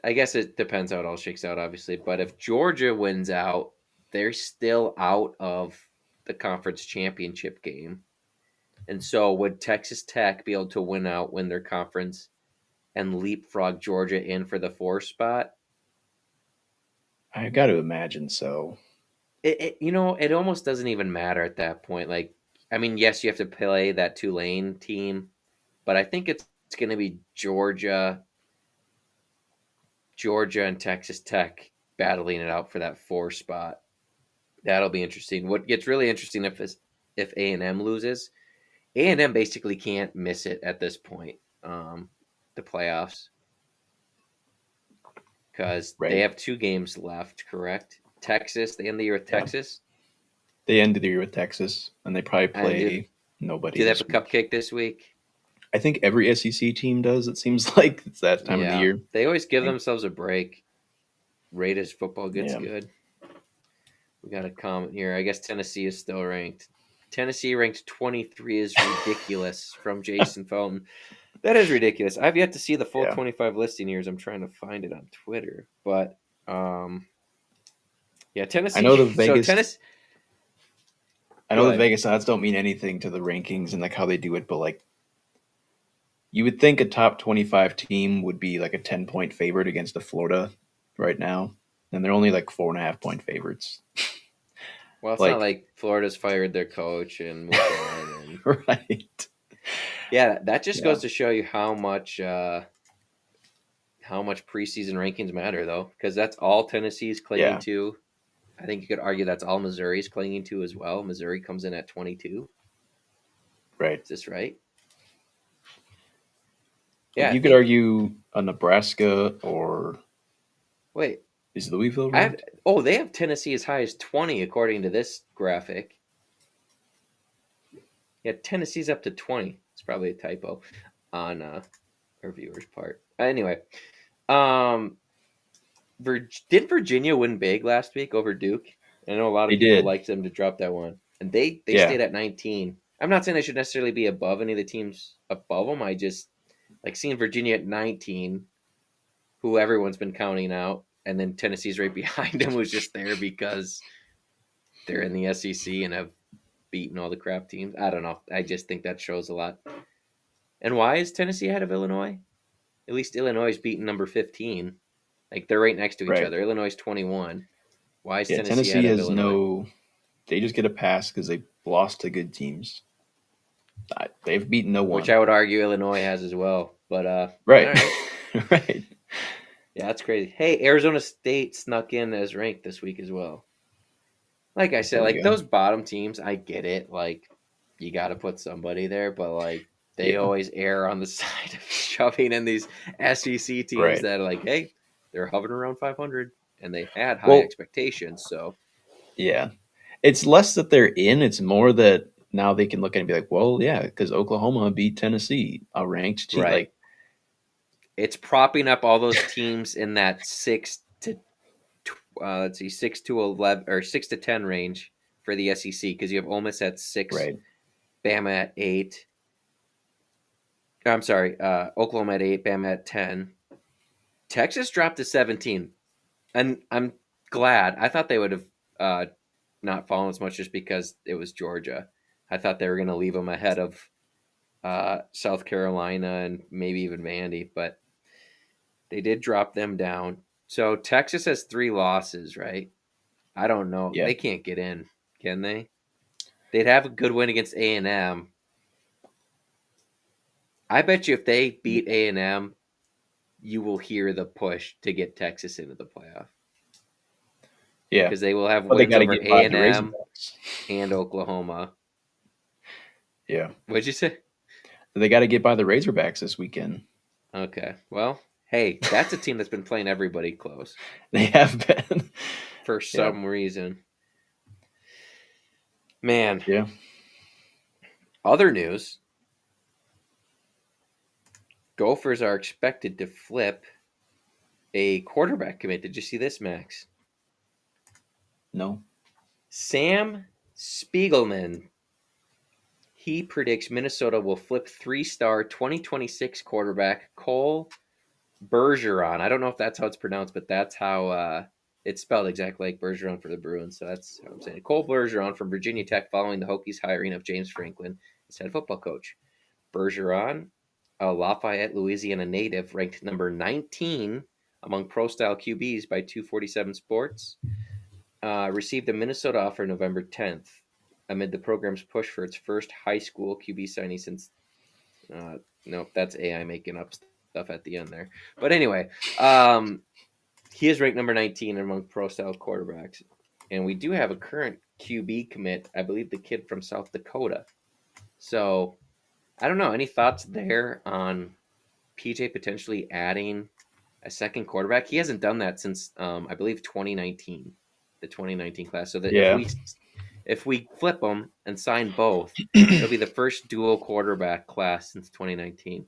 I guess it depends how it all shakes out, obviously. But if Georgia wins out, they're still out of the conference championship game. And so, would Texas Tech be able to win their conference and leapfrog Georgia in for the 4 spot? I got to imagine so. It almost doesn't even matter at that point. Like, I mean, yes, you have to play that Tulane team, but I think it's going to be Georgia and Texas Tech battling it out for that 4 spot. That'll be interesting. What gets really interesting if A&M loses, A&M basically can't miss it at this point. The playoffs, because they Right. have 2 games left. Correct? Texas. They end the year with Yeah. Texas, They ended the year with Texas, and they probably and play nobody do they have a this week. cupcake this week? I think every SEC team does. It seems like it's that time of the Yeah, year. they always give Think- themselves a break. Raiders football gets Yeah, good. We got a comment here. I guess Tennessee is still ranked. Tennessee ranked 23 is ridiculous from Jason Felton. That is ridiculous. I've yet to see the full yeah. 25 listing years. I'm trying to find it on Twitter. But yeah, I know Tennessee. the So Vegas. Tennessee. I Go know the ahead. Vegas odds don't mean anything to the rankings and like how they do it, but like you would think a top 25 team would be like a 10-point favorite against the Florida right now, and they're only like 4.5-point favorites. Well, it's not Like, like Florida's fired their coach and moved on. And right? yeah, that just Yeah, goes to show you how much preseason rankings matter, though, because that's all Tennessee's clinging yeah, to. I think you could argue that's all Missouri's clinging to as well. Missouri comes in at 22. right. Is this right? Yeah, Like I you could think. argue a Nebraska or Wait, is Louisville I have. ranked? Oh, they have Tennessee as high as 20 according to this graphic. Yeah, Tennessee's up to 20. It's probably a typo on our viewers' part. Anyway, um, did Virginia win big last week over Duke? I know a lot They of people did. liked them to drop that one, and they Yeah, stayed at 19. I'm not saying they should necessarily be above any of the teams above them. I just like seeing Virginia at 19, who everyone's been counting out, and then Tennessee's right behind them was just there because they're in the SEC and have beaten all the crap teams. I don't know. I just think that shows a lot. And why is Tennessee ahead of Illinois? At least Illinois is beating number 15. Like they're right next to each right. other. Illinois is 21. Why is Yeah, Tennessee Tennessee ahead of has Illinois? no. They just get a pass because they lost to good teams. They've beaten no Which one. I would argue Illinois has as well. But all Right, right. right. Yeah, that's crazy. Hey, Arizona State snuck in as ranked this week as well. Like I said, There we like go. those bottom teams, I get it. Like you got to put somebody there, but like they Yeah, always err on the side of shoving in these SEC teams right. that are like, hey, they're hovering around 500 and they had high Well, expectations. So yeah. It's less that they're in, it's more that now they can look at it and be like, well, yeah, because Oklahoma beat Tennessee, a ranked team. right, Like, it's propping up all those teams in that let's see, 6 to 11 or 6 to 10 range for the SEC because you have Ole Miss at 6, right. Bama at 8. I'm sorry, Oklahoma at 8, Bama at 10. Texas dropped to 17. And I'm glad. I thought they would have not fallen as much just because it was Georgia. I thought they were going to leave them ahead of South Carolina and maybe even Vandy, but they did drop them down. So Texas has 3 losses, right? I don't know. Yeah. They can't get in, can they? They'd have a good win against A&M. I bet you if they beat A&M, you will hear the push to get Texas into the playoff Yeah. because they will have But they wins got to over get by the A&M Razorbacks. and Oklahoma. Yeah. What'd you say? They got to get by the Razorbacks this weekend. Okay. Well, hey, that's a team that's been playing everybody close They have been. for Yeah. some reason. Man. Yeah. Other news. Gophers are expected to flip a quarterback commit. Did you see this, Max? No. Sam Spiegelman. He predicts Minnesota will flip 3-star 2026 quarterback Cole Bergeron. I don't know if that's how it's pronounced, but that's how it's spelled exactly like Bergeron for the Bruins. So that's how I'm saying it. Cole Bergeron from Virginia Tech following the Hokies' hiring of James Franklin as head football coach. Bergeron, a Lafayette, Louisiana native, ranked number 19 among pro-style QBs by 247 Sports, received a Minnesota offer November 10th amid the program's push for its first high school QB signing since no, that's AI making up stuff at the end there. But anyway, he is ranked number 19 among pro style quarterbacks. And we do have a current QB commit, I believe the kid from South Dakota. So I don't know. Any thoughts there on PJ potentially adding a second quarterback? He hasn't done that since I believe 2019, the 2019 class. So that Yeah. if we flip them and sign both, it'll be the first dual quarterback class since 2019.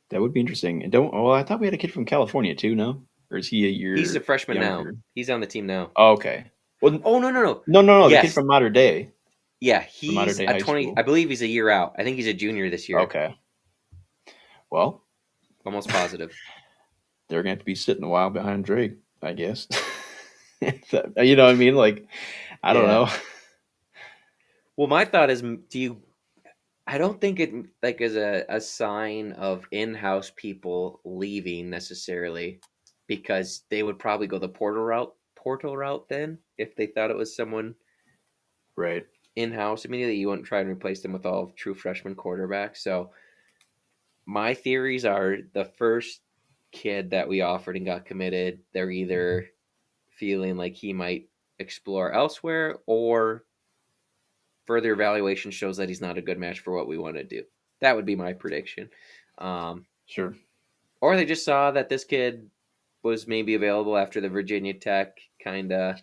That would be interesting. And don't. Well, I thought we had a kid from California too. No, or is he a He's a year freshman now. younger? He's on the team now. Oh, okay. Well, Oh no. no. The kid Yes, from Mater Day, yeah. from Mater He's Day a High 20. School. I believe he's a year out. I think he's a junior this year. Okay. Well, Almost positive. they're gonna have to be sitting a while behind Drake, I guess. You know what I mean? Like, I don't Yeah. know. Well, my thought is, do you? I don't think it like is a sign of in-house people leaving necessarily, because they would probably go the portal route then if they thought it was someone Right. in-house immediately. You wouldn't try and replace them with all true freshman quarterbacks. So my theories are the first kid that we offered and got committed, they're either feeling like he might explore elsewhere or further evaluation shows that he's not a good match for what we want to do. That would be my prediction. Sure. Or they just saw that this kid was maybe available after the Virginia Tech kind of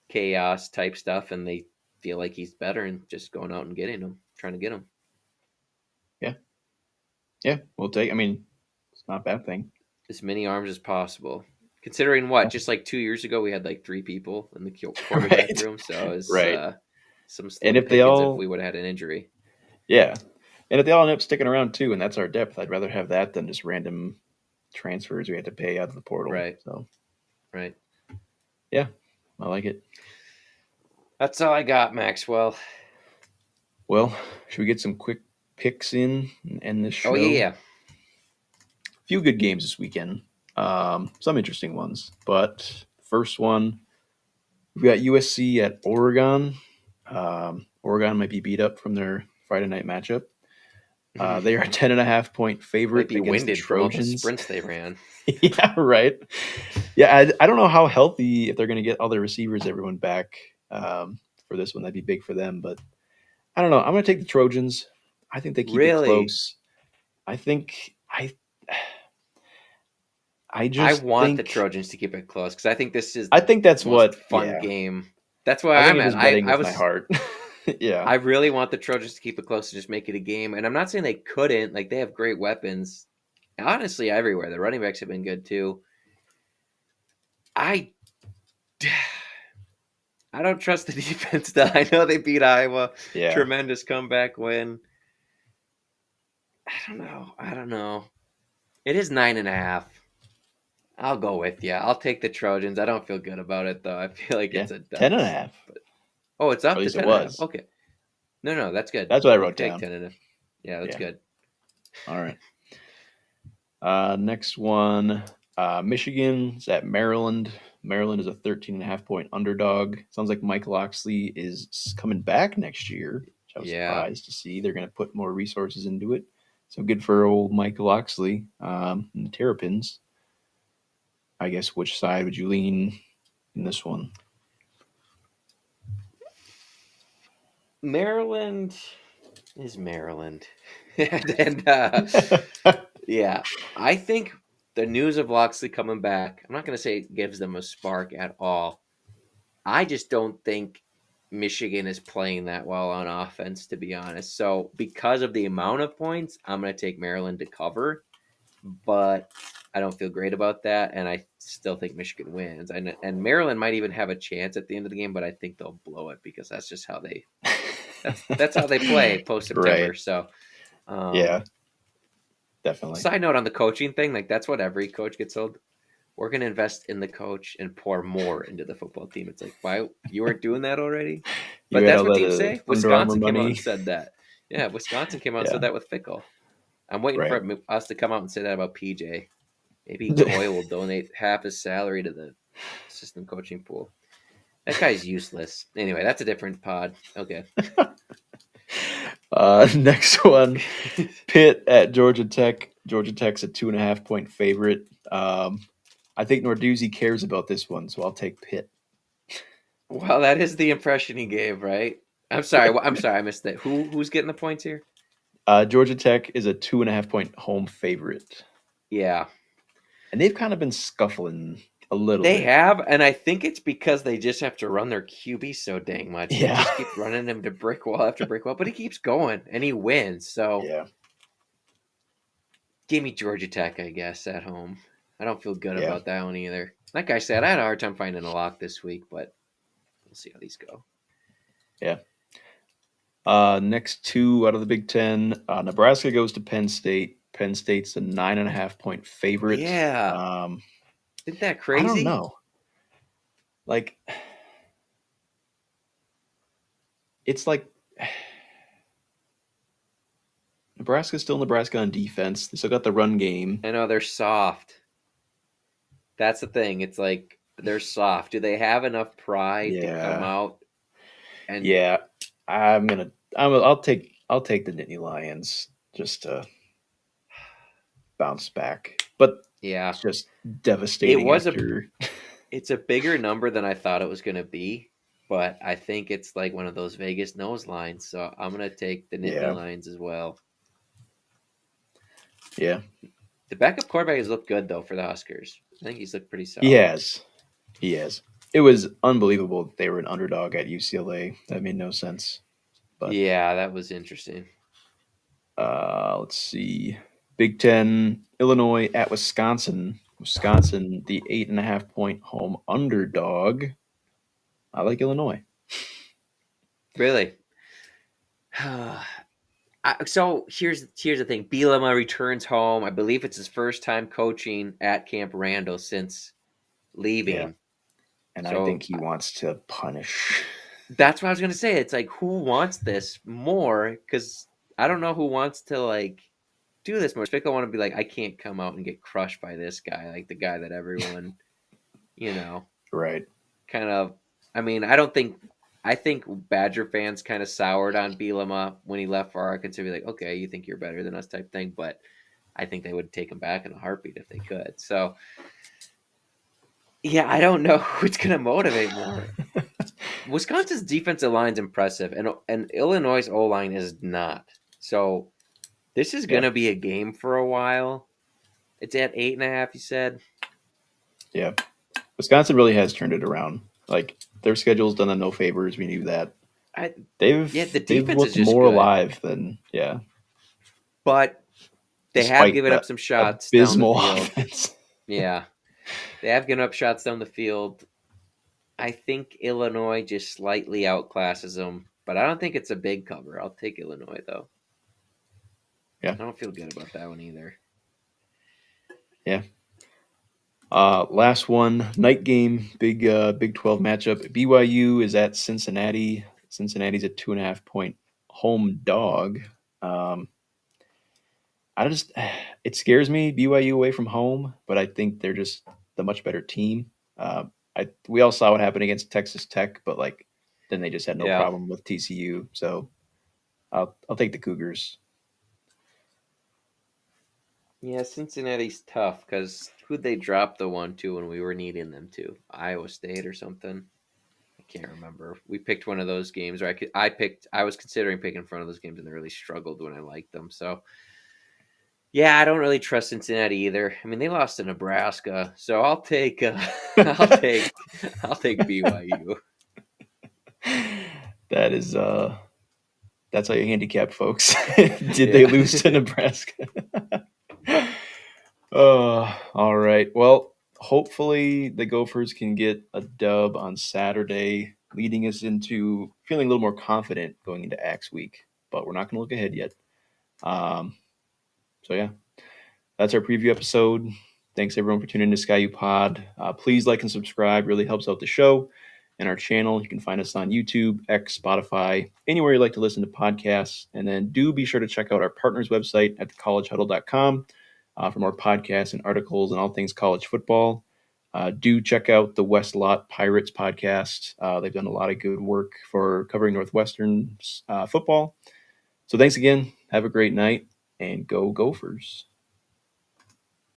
chaos type stuff, and they feel like he's better and just going out and getting him, trying to get him. Yeah. Yeah. We'll take. I mean, it's not a bad thing. As many arms as possible. Considering what, just like 2 years ago, we had like 3 people in the quarterback Right. room, so it was Right. some And slim if they pickings if all, we would have had an injury. yeah, and if they all end up sticking around too, and that's our depth, I'd rather have that than just random transfers we had to pay out of the portal. Right. So Right. yeah, I like it. That's all I got, Maxwell. Well, should we get some quick picks in and end this show? Oh yeah. A few good games this weekend. Some interesting ones, but first one, we've got USC at Oregon. Oregon might be beat up from their Friday night matchup. They are a 10.5-point favorite Might be against the winded from all the Trojans. sprints they ran. Yeah, right. Yeah, I don't know how healthy, if they're going to get all their receivers, everyone back for this one. That'd be big for them, but I don't know. I'm going to take the Trojans. I think they keep it Really? close. I think I I just want the think Trojans to keep it close because I think this is I the think that's most what. fun Yeah, game. That's where I think I'm I'm at. just betting I with my was heart. Yeah, I really want the Trojans to keep it close and just make it a game. And I'm not saying they couldn't. Like they have great weapons. Honestly, everywhere. The running backs have been good too. I I don't trust the defense though. I know they beat Iowa. yeah. Tremendous comeback win. I don't know. It is 9.5. I'll go with you. I'll take the Trojans. I don't feel good about it though. I feel like Yeah, it's a 10.5. but oh, it's Or up at to least it 10.5. was. Okay. No, that's good. That's what I We'll wrote take down. 10.5. Yeah, that's Yeah. good. All right. Next one, Michigan is at Maryland. Maryland is a 13.5 point underdog. Sounds like Mike Loxley is coming back next year, which I was Yeah. surprised to see. They're going to put more resources into it. So good for old Mike Loxley and the Terrapins. I guess which side would you lean in this one? Maryland is Maryland. and yeah, I think the news of Loxley coming back, I'm not going to say it gives them a spark at all. I just don't think Michigan is playing that well on offense, to be honest. So, because of the amount of points, I'm going to take Maryland to cover, but I don't feel great about that, and I still think Michigan wins. And Maryland might even have a chance at the end of the game, but I think they'll blow it because that's just how they that's how they play post September. Right. So, Yeah, definitely. side note on the coaching thing, like that's what every coach gets told. We're going to invest in the coach and pour more into the football team. It's like, why you weren't doing that already? You But had that's all what teams that say. Under Armour Wisconsin came out money. and said that. Yeah, Wisconsin came out and said Yeah, that with Fickle. I'm waiting right. for us to come out and say that about PJ. Maybe Coy will donate half his salary to the assistant coaching pool. That guy's useless. Anyway, that's a different pod. Okay. Next one, Pitt at Georgia Tech. Georgia Tech's a 2.5 point favorite. I think Norduzzi cares about this one, so I'll take Pitt. Well, that is the impression he gave, right? I'm sorry. I'm sorry. I missed that. Who's getting the points here? Georgia Tech is a 2.5 point home favorite, Yeah, and they've kind of been scuffling a little they bit. have, and I think it's because they just have to run their QB so dang much. They Yeah, just keep running him to brick wall after brick wall, but he keeps going and he wins. So yeah, give me Georgia Tech, I guess, at home. I don't feel good yeah, about that one either. Like I said, I had a hard time finding a lock this week, but we'll see how these go. yeah. Next two out of the Big Ten, Nebraska goes to Penn State. Penn State's a 9.5 point favorite. Yeah, isn't that I don't crazy? know. Like, it's like Nebraska's still Nebraska on defense. They still got the run game. I know they're soft. That's the thing. It's like they're soft. Do they have enough pride to come Yeah, out and yeah. I'm gonna. I'll take the Nittany Lions just to bounce back. But yeah. it's just It devastating was a after. It's a bigger number than I thought it was going to be, but I think it's like one of those Vegas nose lines. So I'm going to take the Nittany Yeah, Lions as well. yeah. The backup quarterback has looked good though for the Huskers. I think he's looked pretty He solid. has. He has. It was unbelievable that they were an underdog at UCLA. That made no sense. But Yeah, that was interesting. let's see. Big Ten, Illinois at Wisconsin. Wisconsin, the 8.5 point home underdog. I like Illinois. Really. So here's the thing. Bielema returns home. I believe it's his first time coaching at Camp Randall since Yeah. leaving. And I think So he wants to punish. that's what I was gonna say. It's like who wants this more? Because I don't know who wants to like do this more. Fickle want to be like, I can't come out and get crushed by this guy, like the guy that everyone, you know, Right. kind of. I mean, I don't think. I think Badger fans kind of soured on Bielema when he left for Arkansas. Be like, okay, you think you're better than us, type thing. But I think they would take him back in a heartbeat if they could. So yeah, I don't know who's gonna motivate more. Wisconsin's defensive line's impressive, and Illinois' O line is not. So this is Yeah. gonna be a game for a while. It's at 8.5. You said. Yeah. Wisconsin really has turned it around. Like their schedule's done them no favors. We knew that. I Yeah, the They've defense is looked just more good, alive than but they have despite given the up some shots down the abysmal field. offense. Yeah, they have given up shots down the field. I think Illinois just slightly outclasses them, but I don't think it's a big cover. I'll take Illinois though. Yeah. I don't feel good about that one either. Yeah. Last one, night game, Big 12 matchup. BYU is at Cincinnati. Cincinnati's a 2.5 point home dog. Um, I just it scares me BYU away from home, but I think they're just the much better team. We all saw what happened against Texas Tech, but like then they just had no Yeah. problem with TCU. So I'll take the Cougars. Yeah, Cincinnati's tough because who'd they drop the one to when we were needing them to? Iowa State or something? I can't remember. We picked one of those games, or I was considering picking one of those games, and they really struggled when I liked them. So yeah, I don't really trust Cincinnati either. I mean, they lost to Nebraska, so I'll take I'll take I'll take BYU. That is that's how you handicap folks. Did they Yeah. lose to Nebraska? All right. Well, hopefully the Gophers can get a dub on Saturday, leading us into feeling a little more confident going into Axe Week. But we're not going to look ahead yet. Um, so yeah, that's our preview episode. Thanks everyone for tuning in to Sky U Pod. Please like and subscribe; really helps out the show and our channel. You can find us on YouTube, X, Spotify, anywhere you like to listen to podcasts. And then do be sure to check out our partners website at thecollegehuddle.com for more podcasts and articles and all things college football. Do check out the West Lot Pirates podcast. They've done a lot of good work for covering Northwestern football. So thanks again. Have a great night and go Gophers.